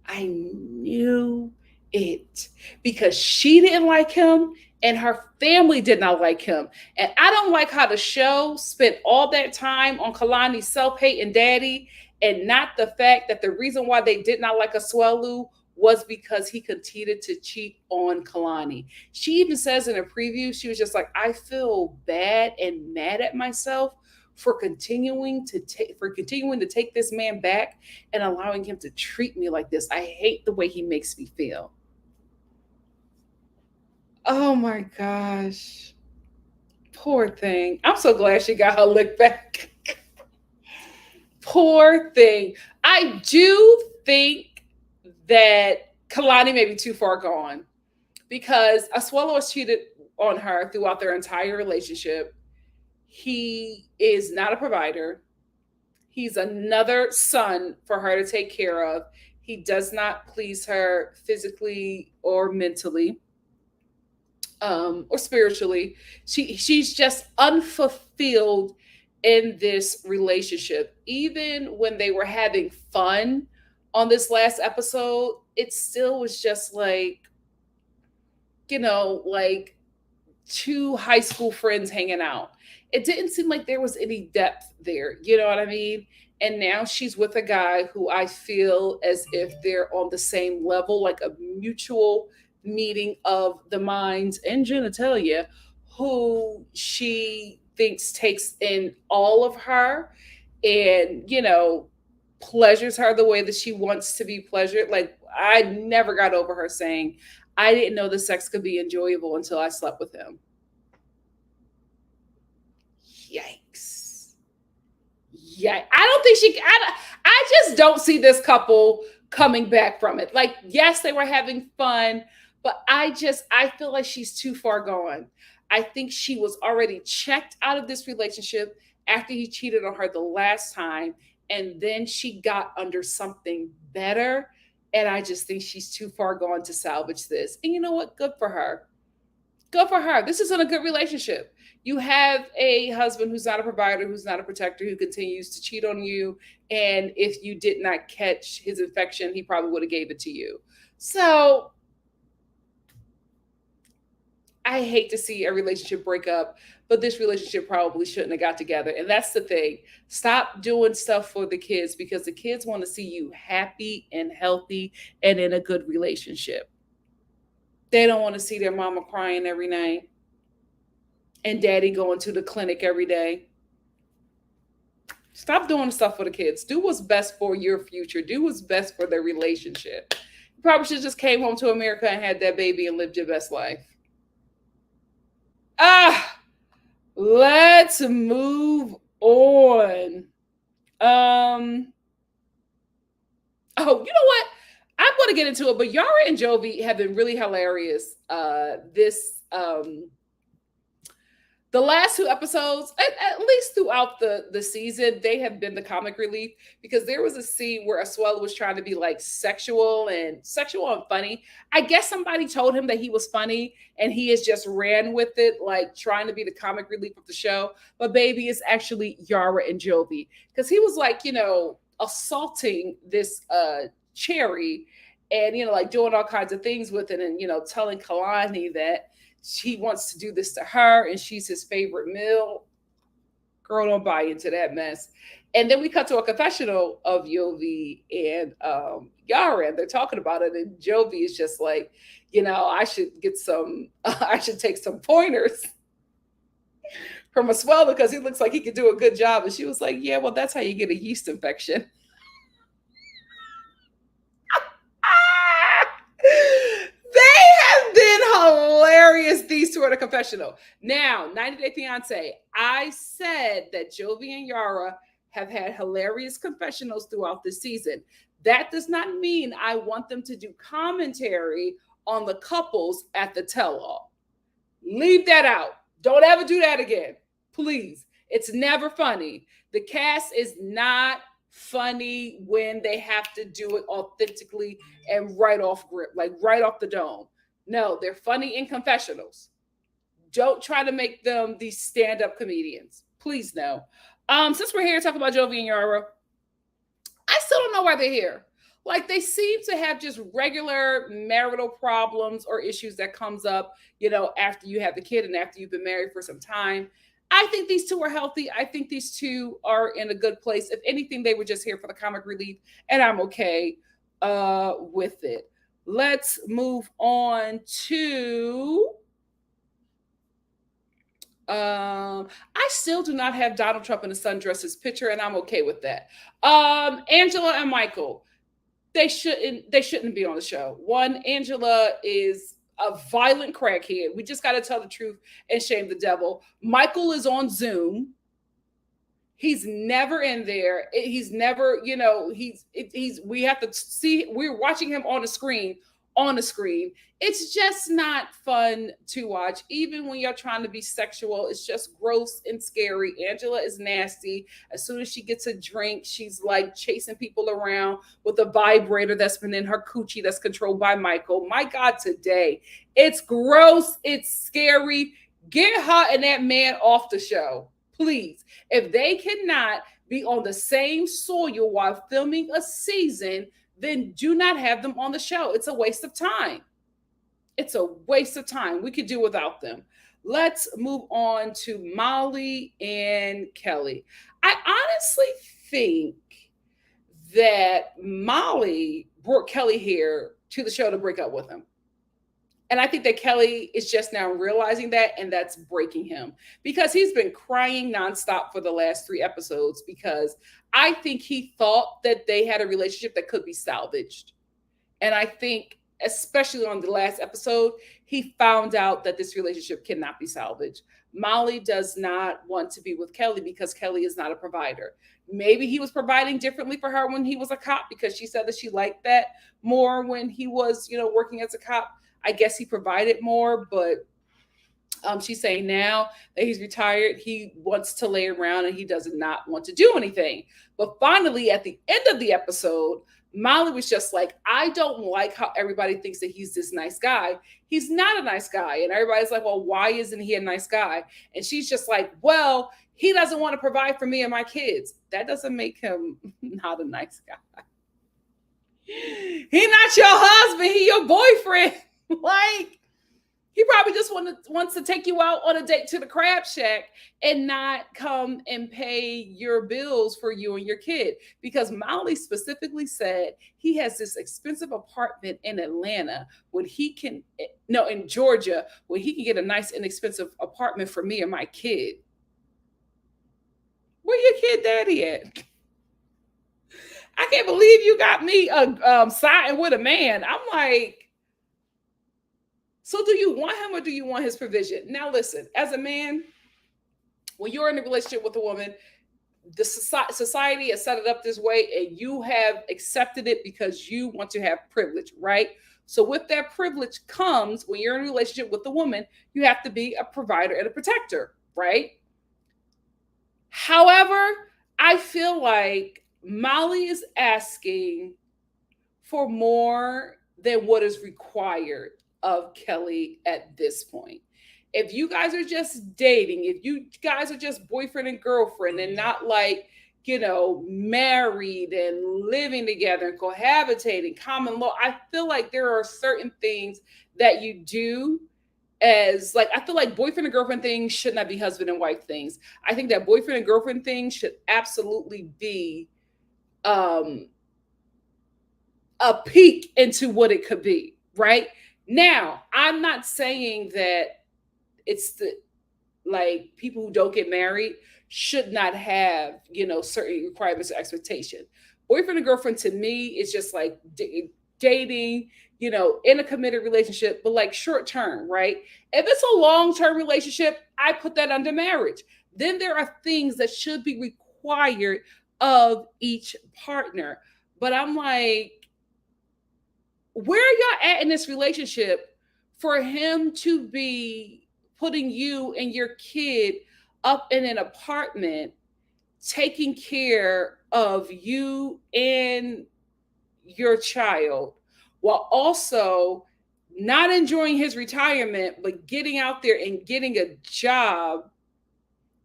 I knew it because she didn't like him and her family did not like him. And I don't like how the show spent all that time on Kalani's self-hate and daddy and not the fact that the reason why they did not like Asuelu was because he continued to cheat on Kalani. She even says in a preview, she was just like, I feel bad and mad at myself for continuing to take this man back and allowing him to treat me like this. I hate the way he makes me feel. Oh my gosh. Poor thing. I'm so glad she got her lick back. Poor thing. I do think that Kalani may be too far gone because Asuelu has cheated on her throughout their entire relationship. He is not a provider. He's another son for her to take care of. He does not please her physically or mentally, or spiritually. She's just unfulfilled in this relationship. Even when they were having fun on this last episode, it still was just like, like two high school friends hanging out. It didn't seem like there was any depth there. You know what I mean? And now she's with a guy who I feel as if they're on the same level, like a mutual meeting of the minds and genitalia, who she thinks takes in all of her and, pleasures her the way that she wants to be pleasured. Like, I never got over her saying, I didn't know the sex could be enjoyable until I slept with him. Yikes. Yeah, I don't think I just don't see this couple coming back from it. Like, yes, they were having fun, but I feel like she's too far gone. I think she was already checked out of this relationship after he cheated on her the last time, and then she got under something better. And I just think she's too far gone to salvage this. And you know what? Good for her. Good for her. This isn't a good relationship. You have a husband who's not a provider, who's not a protector, who continues to cheat on you. And if you did not catch his infection, he probably would have gave it to you. So I hate to see a relationship break up, but this relationship probably shouldn't have got together. And that's the thing. Stop doing stuff for the kids because the kids want to see you happy and healthy and in a good relationship. They don't want to see their mama crying every night and daddy going to the clinic every day. Stop doing stuff for the kids. Do what's best for your future. Do what's best for their relationship. You probably should have just came home to America and had that baby and lived your best life. Let's move on. Oh, you know what? I'm going to get into it, but Yara and Jovi have been really hilarious. The last two episodes, at least throughout the season, they have been the comic relief because there was a scene where Asuelu was trying to be like sexual and funny. I guess somebody told him that he was funny and he has just ran with it, like trying to be the comic relief of the show. But baby, it's actually Yara and Jovi because he was like, assaulting this Cherry and, like doing all kinds of things with it and, telling Kalani that she wants to do this to her and she's his favorite meal. Girl, don't buy into that mess. And then we cut to a confessional of Jovi and Yara, and they're talking about it. And Jovi is just like, I should get I should take some pointers. from a swelder because he looks like he could do a good job. And she was like, yeah, well, that's how you get a yeast infection. They have been hilarious, these two, at a confessional. Now, 90 Day Fiance, I said that Jovi and Yara have had hilarious confessionals throughout the season. That does not mean I want them to do commentary on the couples at the tell all. Leave that out. Don't ever do that again. Please. It's never funny. The cast is not funny when they have to do it authentically and right off grip, like right off the dome. No, they're funny in confessionals. Don't try to make them these stand-up comedians. Please no. Since we're here to talk about Jovi and Yara, I still don't know why they're here. Like, they seem to have just regular marital problems or issues that comes up, after you have the kid and after you've been married for some time. I think these two are healthy. I think these two are in a good place. If anything, they were just here for the comic relief, and I'm okay with it. Let's move on to I still do not have Donald Trump in a sundresses picture, and I'm okay with that. Angela and Michael, they shouldn't be on the show. One, Angela is a violent crackhead. We just got to tell the truth and shame the devil. Michael is on Zoom. He's never in there. He's never, we have to see, we're watching him on the screen. It's just not fun to watch. Even when you're trying to be sexual, it's just gross and scary. Angela is nasty. As soon as she gets a drink, she's like chasing people around with a vibrator that's been in her coochie that's controlled by Michael. My God, today. It's gross. It's scary. Get her and that man off the show, please. If they cannot be on the same soil while filming a season, then do not have them on the show. It's a waste of time. It's a waste of time. We could do without them. Let's move on to Molly and Kelly. I honestly think that Molly brought Kelly here to the show to break up with him. And I think that Kelly is just now realizing that, and that's breaking him, because he's been crying nonstop for the last 3 episodes, because I think he thought that they had a relationship that could be salvaged. And I think, especially on the last episode, he found out that this relationship cannot be salvaged. Molly does not want to be with Kelly because Kelly is not a provider. Maybe he was providing differently for her when he was a cop, because she said that she liked that more when he was, working as a cop. I guess he provided more, but she's saying now that he's retired, he wants to lay around and he does not want to do anything. But finally, at the end of the episode, Molly was just like, I don't like how everybody thinks that he's this nice guy. He's not a nice guy. And everybody's like, well, why isn't he a nice guy? And she's just like, well, he doesn't want to provide for me and my kids. That doesn't make him not a nice guy. He's not your husband. He your boyfriend. Like, he probably just wants to take you out on a date to the crab shack and not come and pay your bills for you and your kid. Because Molly specifically said he has this expensive apartment in Atlanta when he can, no, in Georgia, when he can get a nice inexpensive apartment for me and my kid. Where your kid daddy at? I can't believe you got me siding with a man. I'm like, so do you want him or do you want his provision? Now, listen, as a man, when you're in a relationship with a woman, the society has set it up this way and you have accepted it because you want to have privilege, right? So with that privilege comes, when you're in a relationship with a woman, you have to be a provider and a protector, right? However, I feel like Molly is asking for more than what is required of Kelly at this point. If you guys are just dating, if you guys are just boyfriend and girlfriend and not like, married and living together and cohabitating, common law, I feel like there are certain things that you do as, like, I feel like boyfriend and girlfriend things should not be husband and wife things. I think that boyfriend and girlfriend things should absolutely be a peek into what it could be, right? Now, I'm not saying that it's like people who don't get married should not have, certain requirements or expectation. Boyfriend and girlfriend to me is just like dating, in a committed relationship, but like short term, right? If it's a long term relationship, I put that under marriage. Then there are things that should be required of each partner. But I'm like, where are y'all at in this relationship for him to be putting you and your kid up in an apartment, taking care of you and your child, while also not enjoying his retirement, but getting out there and getting a job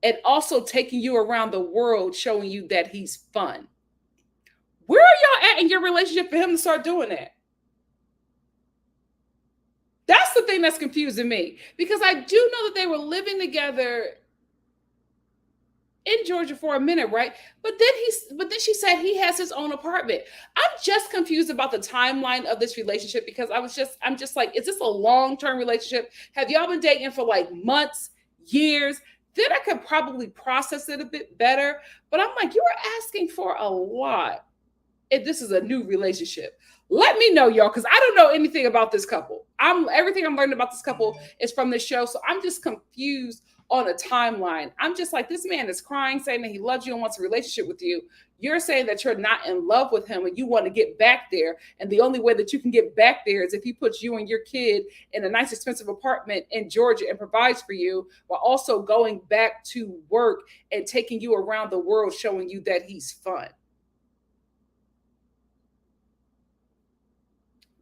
and also taking you around the world, showing you that he's fun? Where are y'all at in your relationship for him to start doing that? That's the thing that's confusing me, because I do know that they were living together in Georgia for a minute, right? But then she said he has his own apartment. I'm just confused about the timeline of this relationship, because I'm just like, is this a long-term relationship? Have y'all been dating for like months, years? Then I could probably process it a bit better. But I'm like, you are asking for a lot if this is a new relationship. Let me know, y'all, because I don't know anything about this couple. Everything I'm learning about this couple is from this show, so I'm just confused on a timeline. I'm just like, this man is crying, saying that he loves you and wants a relationship with you. You're saying that you're not in love with him and you want to get back there, and the only way that you can get back there is if he puts you and your kid in a nice, expensive apartment in Georgia and provides for you, while also going back to work and taking you around the world, showing you that he's fun.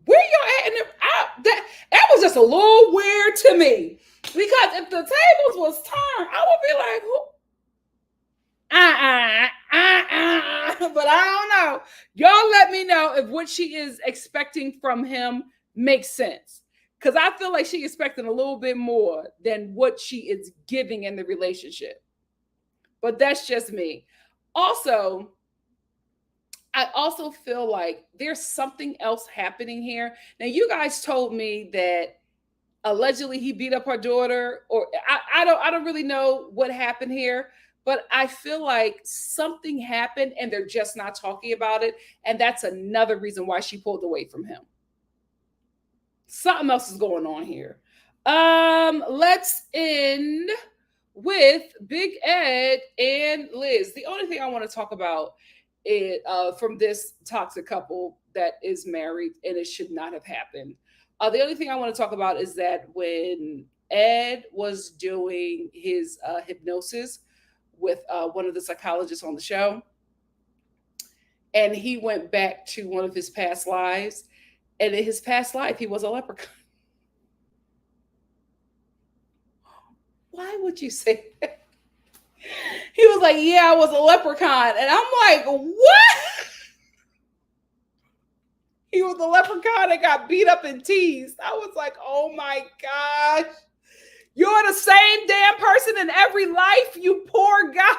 Where y'all at? That was just a little weird to me, because if the tables was turned, I would be like, who? But I don't know. Y'all let me know if what she is expecting from him makes sense, because I feel like she's expecting a little bit more than what she is giving in the relationship. But that's just me. Also, I also feel like there's something else happening here. Now, you guys told me that allegedly he beat up her daughter, or I don't really know what happened here, but I feel like something happened and they're just not talking about it, and that's another reason why she pulled away from him. Something else is going on here. Let's end with Big Ed and Liz. The only thing I want to talk about it from this toxic couple that is married and it should not have happened. The only thing I want to talk about is that when Ed was doing his hypnosis with one of the psychologists on the show, and he went back to one of his past lives, and in his past life he was a leprechaun. Why would you say that? He was like, yeah, I was a leprechaun. And I'm like, what? He was a leprechaun that got beat up and teased. I was like, oh my gosh. You're the same damn person in every life, you poor guy.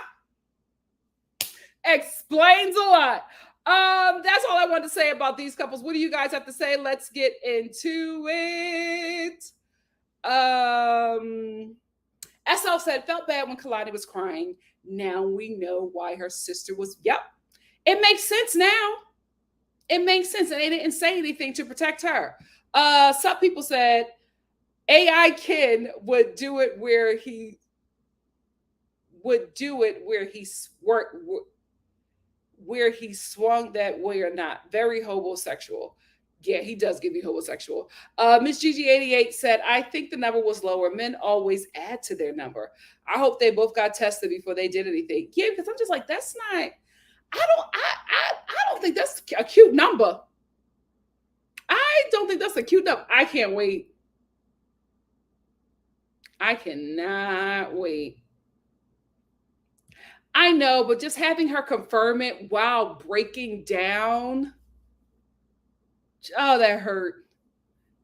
Explains a lot. That's all I wanted to say about these couples. What do you guys have to say? Let's get into it. SL said, felt bad when Kalani was crying. Now we know why her sister was. Yep. It makes sense now. It makes sense. And they didn't say anything to protect her. Some people said AI Ken would do it where he swung that way or not. Very homosexual. Yeah, he does give me homosexual. Miss Gigi88 said, I think the number was lower. Men always add to their number. I hope they both got tested before they did anything. Yeah, because I'm just like, that's not, I don't think that's a cute number. I don't think that's a cute number. I can't wait. I cannot wait. I know, but just having her confirm it while breaking down. Oh, that hurt.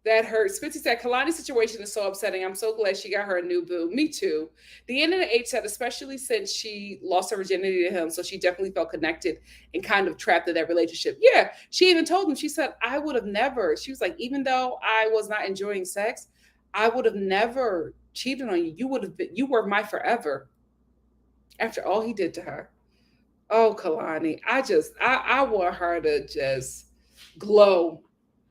That hurt. Spencer said, Kalani's situation is so upsetting. I'm so glad she got her a new boo. Me too. The end of the H said, especially since she lost her virginity to him, so she definitely felt connected and kind of trapped in that relationship. Yeah, she even told him, she said, I would have never, she was like, even though I was not enjoying sex, I would have never cheated on you, you were my forever after all he did to her. Oh, Kalani, I want her to just glow.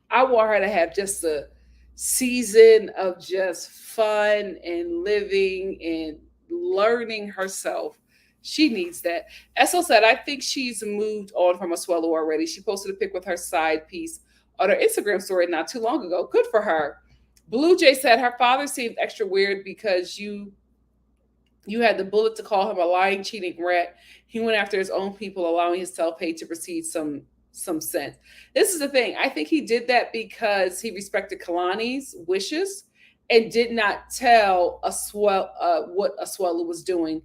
I want her to have just a season of just fun and living and learning herself. She needs that. Essel said, I think she's moved on from Asuelu already. She posted a pic with her side piece on her Instagram story not too long ago. Good for her. Blue Jay said her father seemed extra weird because you had the bullet to call him a lying, cheating rat. He went after his own people, allowing his self-hate to precede some sense. This is the thing. I think he did that because he respected Kalani's wishes and did not tell what Asuelu was doing,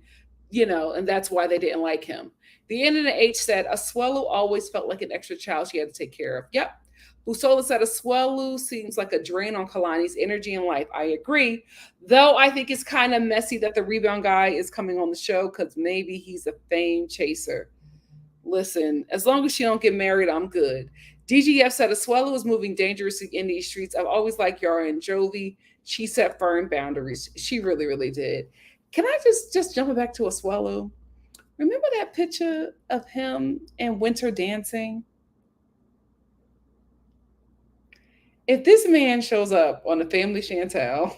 and that's why they didn't like him. The N and the H said Asuelu always felt like an extra child she had to take care of. Yep. Busola said Asuelu seems like a drain on Kalani's energy and life. I agree. Though I think it's kind of messy that the rebound guy is coming on the show because maybe he's a fame chaser. Listen, as long as she don't get married, I'm good. DGF said Asuelu is moving dangerously in these streets. I've always liked Yara and Jovi. She set firm boundaries. She really, really did. Can I just jump back to Asuelu? Remember that picture of him and Winter dancing? If this man shows up on the Family Chantel,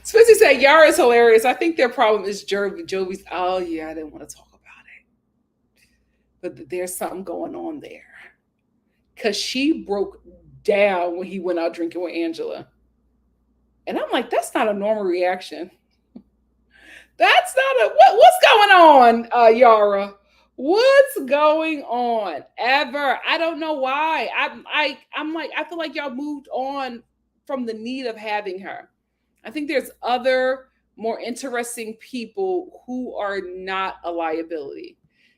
Spencer said Yara is hilarious. I think their problem is Jovi's. Oh yeah, I didn't want to talk about it, but there's something going on there because she broke down when he went out drinking with Angela, and I'm like, that's not a normal reaction. That's not what's going on, Yara. What's going on? Ever? I don't know why. I'm like, I feel like y'all moved on from the need of having her. I think there's other more interesting people who are not a liability.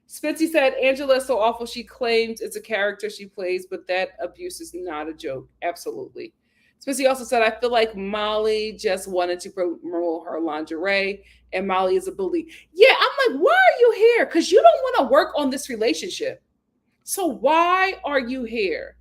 Spency said Angela is so awful. She claims it's a character she plays, but that abuse is not a joke. Absolutely. Spency also said, I feel like Molly just wanted to promote her lingerie and Molly is a bully. Yeah, I'm like, why are you here? Because you don't want to work on this relationship. So why are you here?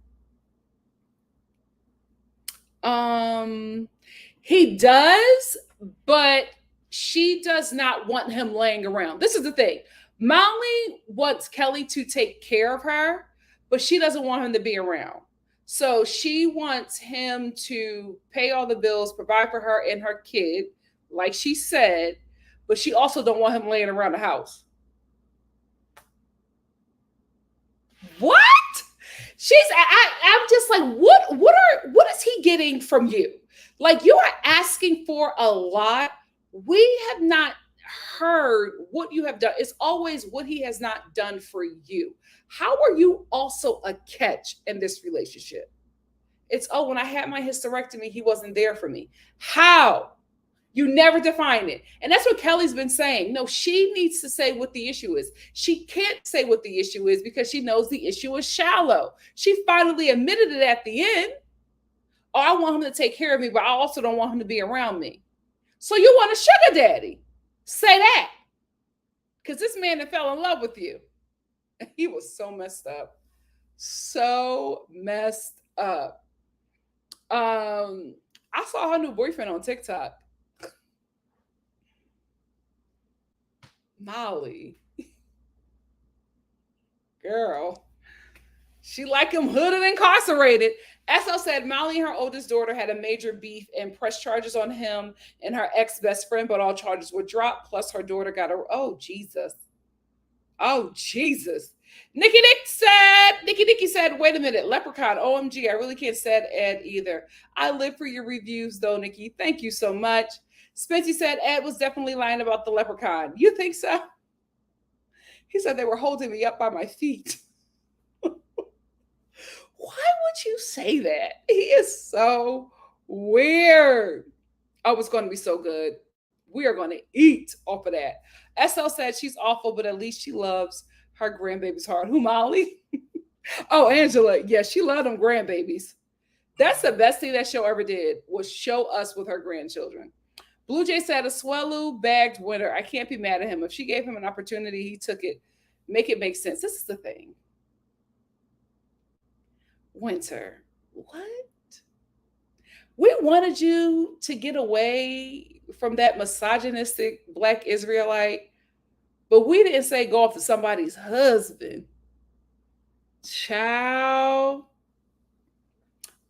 He does, but she does not want him laying around. This is the thing. Molly wants Kelly to take care of her, but she doesn't want him to be around. So she wants him to pay all the bills, provide for her and her kid, like she said, but she also don't want him laying around the house. What? I'm just like, what is he getting from you? Like, you are asking for a lot. We have not heard what you have done. It's always what he has not done for you. How are you also a catch in this relationship? It's, oh, when I had my hysterectomy, he wasn't there for me. How? You never define it. And that's what Kelly's been saying. No, she needs to say what the issue is. She can't say what the issue is because she knows the issue is shallow. She finally admitted it at the end. Oh, I want him to take care of me, but I also don't want him to be around me. So you want a sugar daddy. Say that. Because this man that fell in love with you. He was so messed up. So messed up. I saw her new boyfriend on TikTok. Molly. Girl. She like him hood and incarcerated. SL said Molly and her oldest daughter had a major beef and pressed charges on him and her ex-best friend, but all charges were dropped. Plus her daughter got a, oh, Jesus. Oh, Jesus. Nikki said, wait a minute, Leprechaun, OMG, I really can't stand Ed either. I live for your reviews though, Nikki. Thank you so much. Spency said Ed was definitely lying about the Leprechaun. You think so? He said they were holding me up by my feet. Why would you say that? He is so weird. Oh, it's going to be so good. We are going to eat off of that. SL said she's awful, but at least she loves her grandbabies hard. Who, Molly? Oh, Angela. Yeah, she loved them grandbabies. That's the best thing that show ever did, was show us with her grandchildren. Blue Jay said Asuelu bagged Winter. I can't be mad at him. If she gave him an opportunity, he took it. Make it make sense. This is the thing. Winter. What? We wanted you to get away from that misogynistic Black Israelite, but we didn't say go after somebody's husband. Child.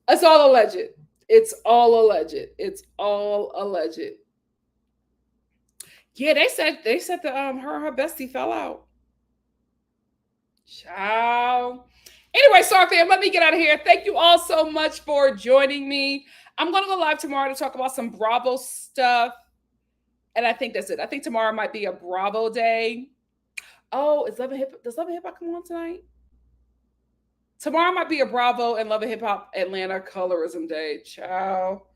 It's all alleged. It's all alleged. It's all alleged. Yeah, they said the her bestie fell out. Ciao. Anyway, Star fam, let me get out of here. Thank you all so much for joining me. I'm gonna go live tomorrow to talk about some Bravo stuff. And I think that's it. I think tomorrow might be a Bravo day. Oh, does Love and Hip Hop come on tonight? Tomorrow might be a Bravo and Love and Hip Hop Atlanta colorism day. Ciao.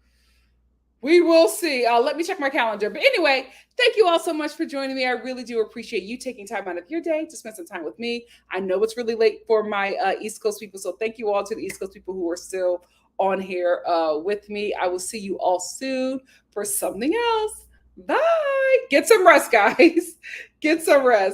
We will see. Let me check my calendar. But anyway, thank you all so much for joining me. I really do appreciate you taking time out of your day to spend some time with me. I know it's really late for my East Coast people. So thank you all to the East Coast people who are still on here with me. I will see you all soon for something else. Bye. Get some rest, guys. Get some rest.